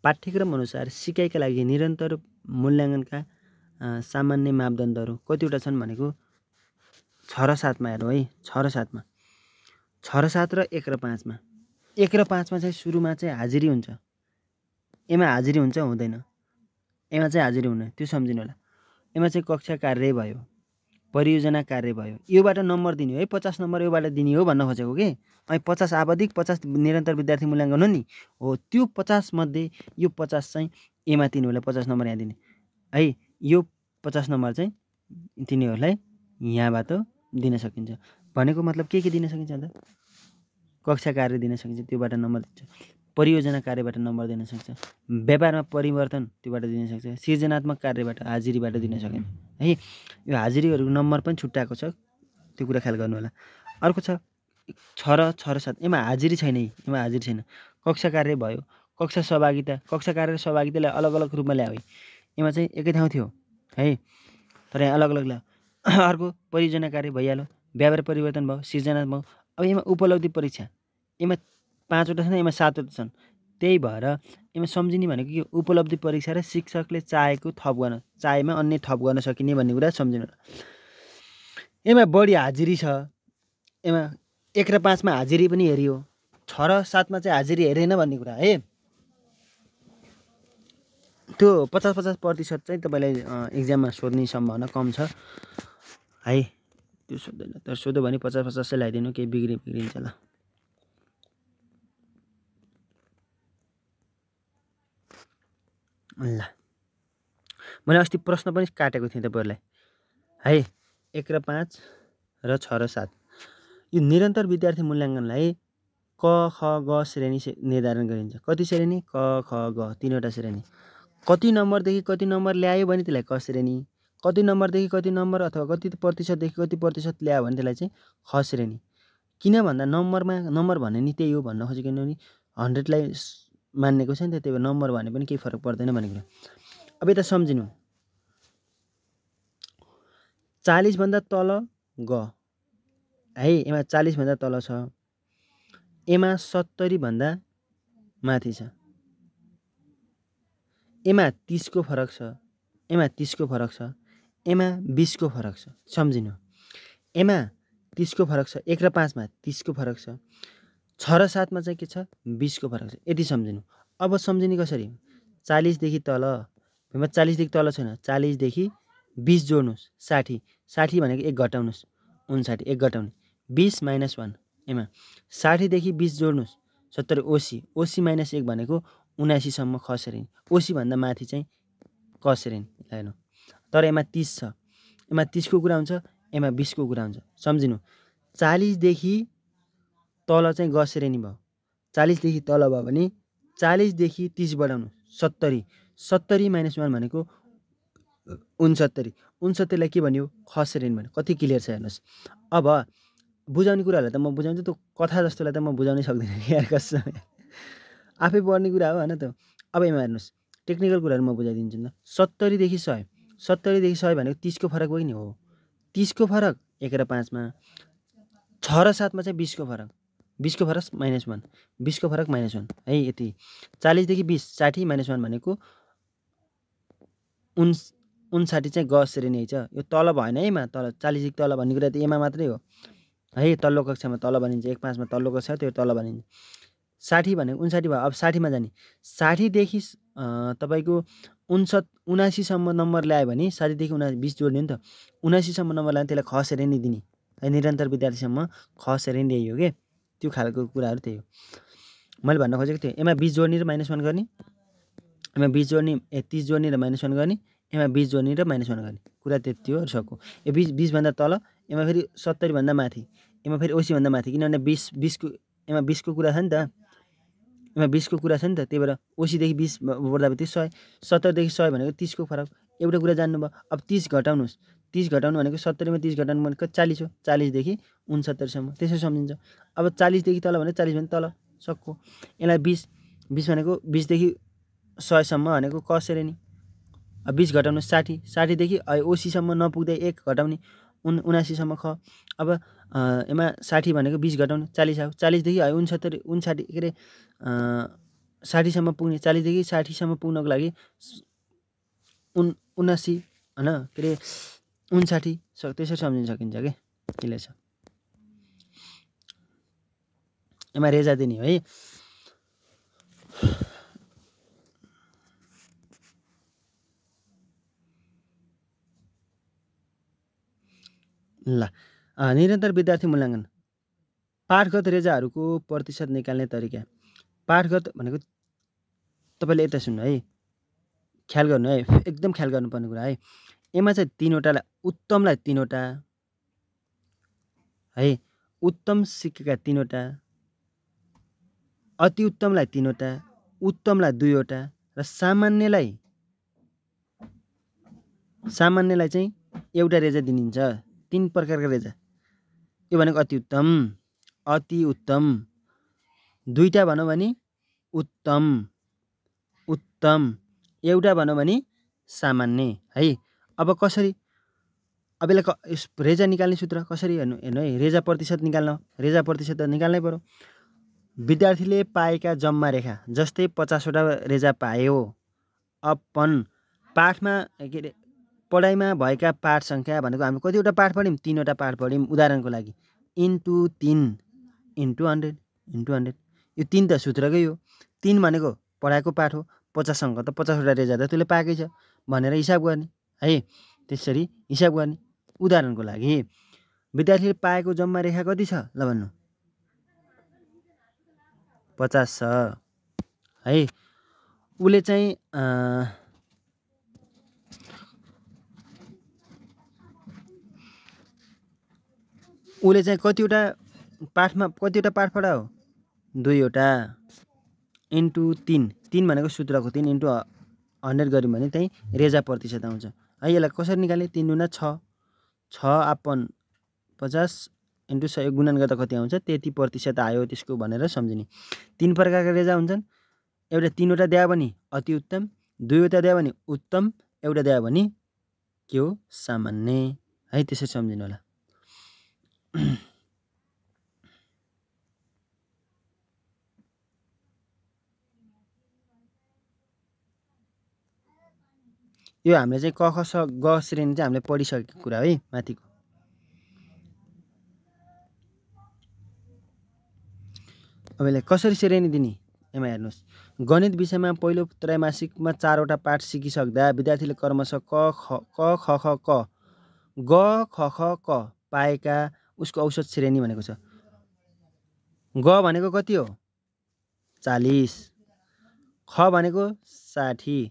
पाठ्यक्रम अनुसार सिकाइका लागि निरन्तर मूल्याङ्कनका सामान्य मापदण्डहरू कतिवटा छन् भनेको 6 र 7 मा हेरौँ है। 6 र 7 मा 6 र 7 र 1 र 5 मा 1 र 5 मा चाहिँ सुरुमा चाहिँ हाजिरी हुन्छ। एमा हाजिरी हुन्छ हुँदैन? एमा चाहिँ हाजिरी हुन्न। त्यो सम्झिनु होला। एमा चाहिँ कक्षा कार्य भयो, परियोजना कार्य भयो। योबाट नम्बर दिने हो है। 50 नम्बर योबाट दिने हो भन्न खोजेको के। अनि 50 आवधिक 50 निरन्तर विद्यार्थी मूल्याङ्कन हो नि। हो त्यो 50 मध्ये यो 50 चाहिँ एमा तिनीहरूलाई 50 नम्बर यहाँ दिने है। यो 50 नम्बर चाहिँ तिनीहरूलाई यहाँबाट दिन सकिन्छ। भनेको मतलब के दिन सकिन्छ त? कक्षा कार्य दिन सकिन्छ, त्योबाट नम्बर दिन्छ। परियोजना कार्यबाट नम्बर दिन सक्छ। व्यापारमा परिवर्तन त्योबाट दिन सक्छ। सृजनात्मक कार्यबाट हाजिरीबाट दिन सकिन्छ है। यो हाजिरीहरूको नम्बर पनि छुट्याएको छ। त्यो कुरा ख्याल गर्नु होला। अर्को छ 6 र 7। एमा हाजिरी छैन है। एमा हाजिरी छैन। कक्षा कार्य भयो, कक्षा सहभागिता, कक्षा कार्य र सहभागितालाई अलग अलग रूपमा ल्यायो है। एमा चाहिँ एकै ठाउँ थियो है, तर यहाँ अलग अलग ल्यायो। अर्को परियोजना कार्य भइहाल्यो, व्यापार परिवर्तन भयो, सृजनात्मक। अब एमा उपलब्धि परीक्षा एमा 5 वटा छन्, एमा 7 वटा छन्। त्यही भएर एमा सम्झिने भनेको के? उपलब्धि परीक्षा र शिक्षकले चाहेको थप गर्न, चाहेमा अन्य थप गर्न सकिने भन्ने कुरा सम्झिनु होला। एमा बढी हाजिरी छ। एमा 1 र 5 मा हाजिरी पनि हेरियो, 6 र 7 मा चाहिँ हाजिरी हेरेन भन्ने कुरा है। त्यो 50-50% चाहिँ तपाईँलाई एक्जाममा सोध्ने सम्भावना कम छ है। त्यो सोध्दैन, तर सोध्यो भने 50-50 चाहिँ ल्याइदिनु, केही बिग्रिन्छ ल। ल मैले अस्ति प्रश्न पनि काटेको थिएँ तपाईँहरूलाई है। 1 र 5 र 6 र 7 यो निरन्तर विद्यार्थी मूल्याङ्कनलाई क ख ग श्रेणी निर्धारण गरिन्छ। कति श्रेणी? क ख ग, 3वटा श्रेणी। कति नम्बरदेखि कति नम्बर ल्यायो भने त्यसलाई क श्रेणी, कति नम्बरदेखि कति नम्बर अथवा कति प्रतिशतदेखि कति प्रतिशत ल्यायो भने त्यसलाई चाहिँ ख श्रेणी। किन भन्दा नम्बर भने नि त्यही हो भन्न खोजेको नि। 100 लाई मान्नेको छ नि त, त्यही भएर नम्बर भने पनि केही फरक पर्दैन भन्ने कुरा। अब यता सम्झिनु, 40 भन्दा तल ग है। एमा 40 भन्दा तल छ। एमा 70 भन्दा माथि छ। एमा 30 को फरक छ। एमा 30 को फरक छ। एमा 20 को फरक छ। सम्झिनु, एमा 30 को फरक छ। 1 र 5 मा 30 को फरक छ। 6 र 7 मा चाहिँ के छ? 20 को फरक छ। यति सम्झिनु। अब सम्झिने कसरी? 40 देखि तल, 40 देखि तल छैन, 40 देखि 20 जोड्नुस् 60। 60 भनेको 1 घटाउनुस् 59, 1 घटाउने 20 - 1। एमा 60 देखि 20 जोड्नुस् 70, 80। 80 - 1 भनेको 79 सम्म ख श्रेणी। 80 भन्दा माथि चाहिँ क श्रेणी हेर्नु। तर एमा 30 छ। एमा 30 को कुरा हुन्छ, एमा 20 को कुरा हुन्छ। सम्झिनु, 40 देखि तल चाहिँ ग श्रेणी भयो। 40 देखि तल भयो भने 40 देखि 30 बढाउनु 70। 70 - 1 भनेको 69। 69लाई के भन्यो? ख श्रेणी भन्यो। कति क्लियर छ हेर्नुहोस्। अब बुझाउने कुराहरूलाई त म बुझाउँछु, त्यो कथा जस्तोलाई त म बुझाउनै सक्दिनँ यार कसम। आफै पढ्ने कुरा हो हैन त। अब यहाँ हेर्नुहोस्, टेक्निकल कुराहरू म बुझाइदिन्छु नि त। 70 देखि 100, 70 देखि 100 भनेको 30 को फरक हो कि नि? हो। 30 को फरक 1 र 5 मा, 6 र 7 मा चाहिँ 20 को फरक, 20 को फरक -1, 20 को फरक -1 है यति। 40 देखि 20, 60 - 1 भनेको 59 चाहिँ ग श्रेणी है। यो तल भएन है मा, तल 40 देखि तल भन्ने कुरा त एमा मात्रै हो है। तल्लो कक्षामा तल भनिन्छ, 1 5 मा तल्लो कक्षा त्यो तल भनिन्छ। 60 भनेको 59 भयो। अब 60 मा जाने, 60 देखि तपाईको 79 सम्म नम्बर ल्यायो भने 60 देखि 20 जोड्ने नि त। 79 सम्म नम्बर ल्यायो त्यसलाई ख श्रेणी दिने है। निरन्तर विद्यार्थीसम्म ख श्रेणी दिइयो के, त्यो खालको कुराहरू त्यही हो। मैले भन्न खोजेको थिएँ, एमा 20 जोड्ने र -1 गर्ने, एमा 20 जोड्ने 30 जोड्ने र -1 गर्ने, एमा 20 जोड्ने र -1 गर्ने, कुरा त्यति हो सक्यो। यो 20 भन्दा तल, एमा फेरि 70 भन्दा माथि, एमा फेरि 80 भन्दा माथि, किनभने 20 को एमा 20 को कुरा छ नि त, एमा 20 को कुरा छ नि त। त्यही भएर 80 देखि 20 बढ्दा 100, 70 देखि 100 भनेको 30 को फरक। एउटा कुरा जान्नुभयो। अब 30 घटाउनुस्, 30 घटाउनु भनेको 70 मा 30 घटाउनु भनेको 40 हो। 40 देखि 69 सम्म त्यसरी सम्झिन्छ। अब 40 देखि तल भने 40 भन्दा तल सक्को। यसलाई 20 भनेको 20 देखि 100 सम्म भनेको क श्रेणी। अब 20 घटाउनु 60, 60 देखि 80 सम्म नपुग्दै 1 घटाउने 79 सम्म ख। अब एमा 60 भनेको 20 घटाउनु 40 आयो। 40 देखि 59 के अरे 60 सम्म पुग्ने, 40 देखि 60 सम्म पुग्नको लागि 79 हैन के अरे 59 त्यसरी सम्झिन सकिन्छ के, क्लियर छ। एमा रेजा दिने है। ल निरन्तर विद्यार्थी मूल्याङ्कन, पाठगत रेजाहरूको प्रतिशत निकाल्ने तरिका। पाठगत भनेको तपाईले यता सुन्नु है, ख्याल गर्नु है, एकदम ख्याल गर्नुपर्ने कुरा है। एमा चाहिँ 3वटालाई, उत्तमलाई 3वटा है, उत्तम सिकेका 3वटा, अति उत्तमलाई 3वटा, उत्तमलाई 2वटा र सामान्यलाई चाहिँ एउटा रेजा दिनिन्छ। 3 प्रकारका रेजा। यो भनेको अति उत्तम, अति उत्तम, 2टा भनौँ भने उत्तम, उत्तम, एउटा भनौँ भने सामान्य है। अब कसरी, अब यसलाई रेजा निकाल्ने सूत्र कसरी हेर्नु है। रेजा प्रतिशत निकाल्न, रेजा प्रतिशत त निकाल्नै पर्यो। विद्यार्थीले पाएका जम्मा रेखा, जस्तै 50वटा रेजा पायो अपन पाठमा के अरे पढाइमा भएका पाठ सङ्ख्या भनेको हामी कतिवटा पाठ पढ्यौँ? 3वटा पाठ पढ्यौँ उदाहरणको लागि। इन्टु 3 इन्टु 100 इन्टु 100, यो 3 त सूत्रकै हो। 3 भनेको पढाएको पाठ हो, 50 अङ्क त 50वटा रेजा त त्यसले पाएकै छ भनेर हिसाब गर्ने है। त्यसरी हिसाब गर्ने। उदाहरणको लागि विद्यार्थीले पाएको जम्मा रेखा कति छ ल भन्नु? 50 छ है। उसले चाहिँ कतिवटा पाठमा कतिवटा पाठ पढायो? 2वटा इन्टु 3 भनेको सूत्रको 3 इन्टु 100 गर्यौँ भने त्यही रेजा प्रतिशत आउँछ है। यसलाई कसरी निकाल्ने? 3 दुना 6, 6 अपन 50 इन्टु 100 गुणन गर्दा कति आउँछ? त्यति प्रतिशत आयो त्यसको भनेर सम्झिने। 3 प्रकारका रेजा हुन्छन्। एउटा 3वटा दियो भने अति उत्तम, 2वटा दियो भने उत्तम, एउटा दियो भने के हो? सामान्य है। त्यसरी सम्झिनु होला। यो हामीले चाहिँ क ख स ग श्रेणी चाहिँ हामीले पढिसकेको कुरा है माथिको। अब यसलाई कसरी श्रेणी दिने? एमा हेर्नुहोस्, गणित विषयमा पहिलो त्रैमासिकमा 4वटा पाठ सिकिसक्दा विद्यार्थीले क्रमशः क ख ख क ग ख ख क पाएका उसको औसत श्रेणी भनेको छ। ग भनेको कति हो? 40, ख भनेको 60,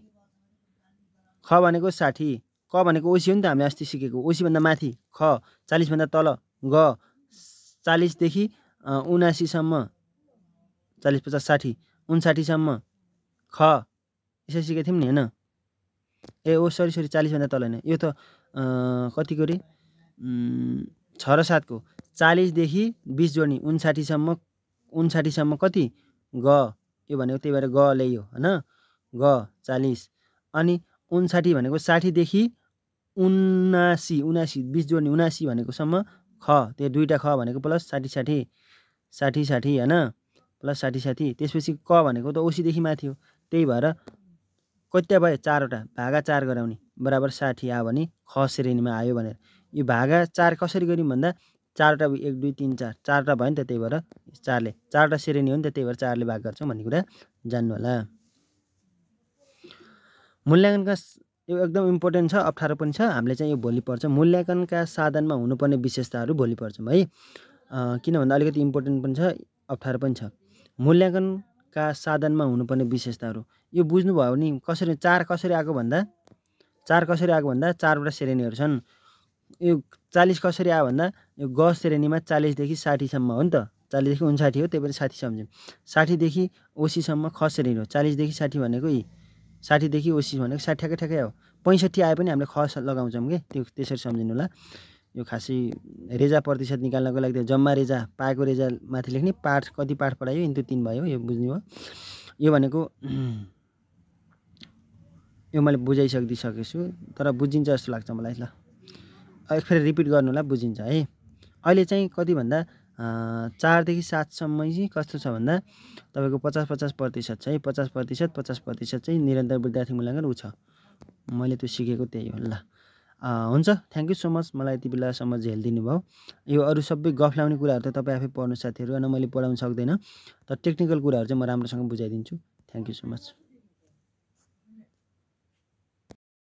ख भनेको 60, क भनेको 80 हो नि त हामीले अस्ति सिकेको। 80 भन्दा माथि ख, 40 भन्दा तल ग, 40 देखि 79 सम्म 40 50 60 59 सम्म ख यसरी सिकेको थियौँ नि हैन। ए ओ सरी 40 भन्दा तल हैन, यो त कतिको रे 6 र 7 को 40 देखि 20 जोड्ने 59 सम्म 59 सम्म कति ग, यो भनेको त्यही भएर ग ल्याइयो हैन, ग 40 अनि 59 भनेको 60 देखि 79 20 जोड्ने 79 भनेको सम्म ख, त्यो दुईटा ख भनेको प्लस 60 60 60 60 हैन, प्लस 60 60 त्यसपछि क भनेको त 80 देखि माथि हो, त्यही भएर कति भयो 4 वटा भागा 4 गराउने बराबर 60 आयो भने ख श्रेणीमा आयो भनेर। यो भागा 4 कसरी गर्यौं भन्दा 4 वटा 1 2 3 4 4 वटा भयो नि त, त्यही भएर 4 ले 4 वटा श्रेणी हो नि त, त्यही भएर 4 ले भाग गर्छौं भन्ने कुरा जान्नु होला। मूल्याङ्कनका यो एकदम इम्पोर्टेन्ट छ, अप्ठ्यारो पनि छ, हामीले चाहिँ यो भोलि पढ्छ। मूल्याङ्कनका साधनमा हुनुपर्ने विशेषताहरू भोलि पढ्छौँ है, किन भन्दा अलिकति इम्पोर्टेन्ट पनि छ अप्ठ्यारो पनि छ। मूल्याङ्कनका साधनमा हुनुपर्ने विशेषताहरू यो बुझ्नुभयो भने कसरी 4 कसरी आएको भन्दा 4 वटा श्रेणीहरू छन्। यो 40 कसरी आयो भन्दा यो ग श्रेणीमा 40 देखि 60 सम्म हो नि त, 40 देखि 59 हो, त्यही भएर 60 सम्झ्यौँ। 60 देखि 80 सम्म ख श्रेणी हो, 40 देखि 60 भनेको 60 देखि 80 भनेको 60 ठ्याक्कै हो। 65 आए पनि हामीले ख लगाउँछौँ के, त्यो त्यसरी सम्झिनु होला। यो खासै रेजा प्रतिशत निकाल्नको लागि जम्मा रेजा पाएको रेजा माथि लेख्ने, पाठ कति पाठ पढायो इन्टु 3 भयो, यो बुझ्नु हो। यो भनेको यो मैले बुझाइसकेको छु, तर बुझिन्छ जस्तो लाग्छ मलाई। ल एक फेरि रिपिट गर्नु होला, बुझिन्छ है। अहिले चाहिँ कति भन्दा 4 देखि 7 सम्म चाहिँ कस्तो छ भन्दा तपाईँको 50% छ है, 50% चाहिँ निरन्तर विद्यार्थी मूल्याङ्कन उ छ, मैले त्यो सिकेको त्यही हो। ल हुन्छ, थ्याङ्क यू सो मच मलाई यति बेलासम्म झेलिदिनु भयो। यो अरू सबै गफ लाउने कुराहरू त तपाईँ आफै पढ्नु साथीहरू, अनि मैले पढाउन सक्दैन, तर टेक्निकल कुराहरू चाहिँ म राम्रोसँग बुझाइदिन्छु। Thank you so much.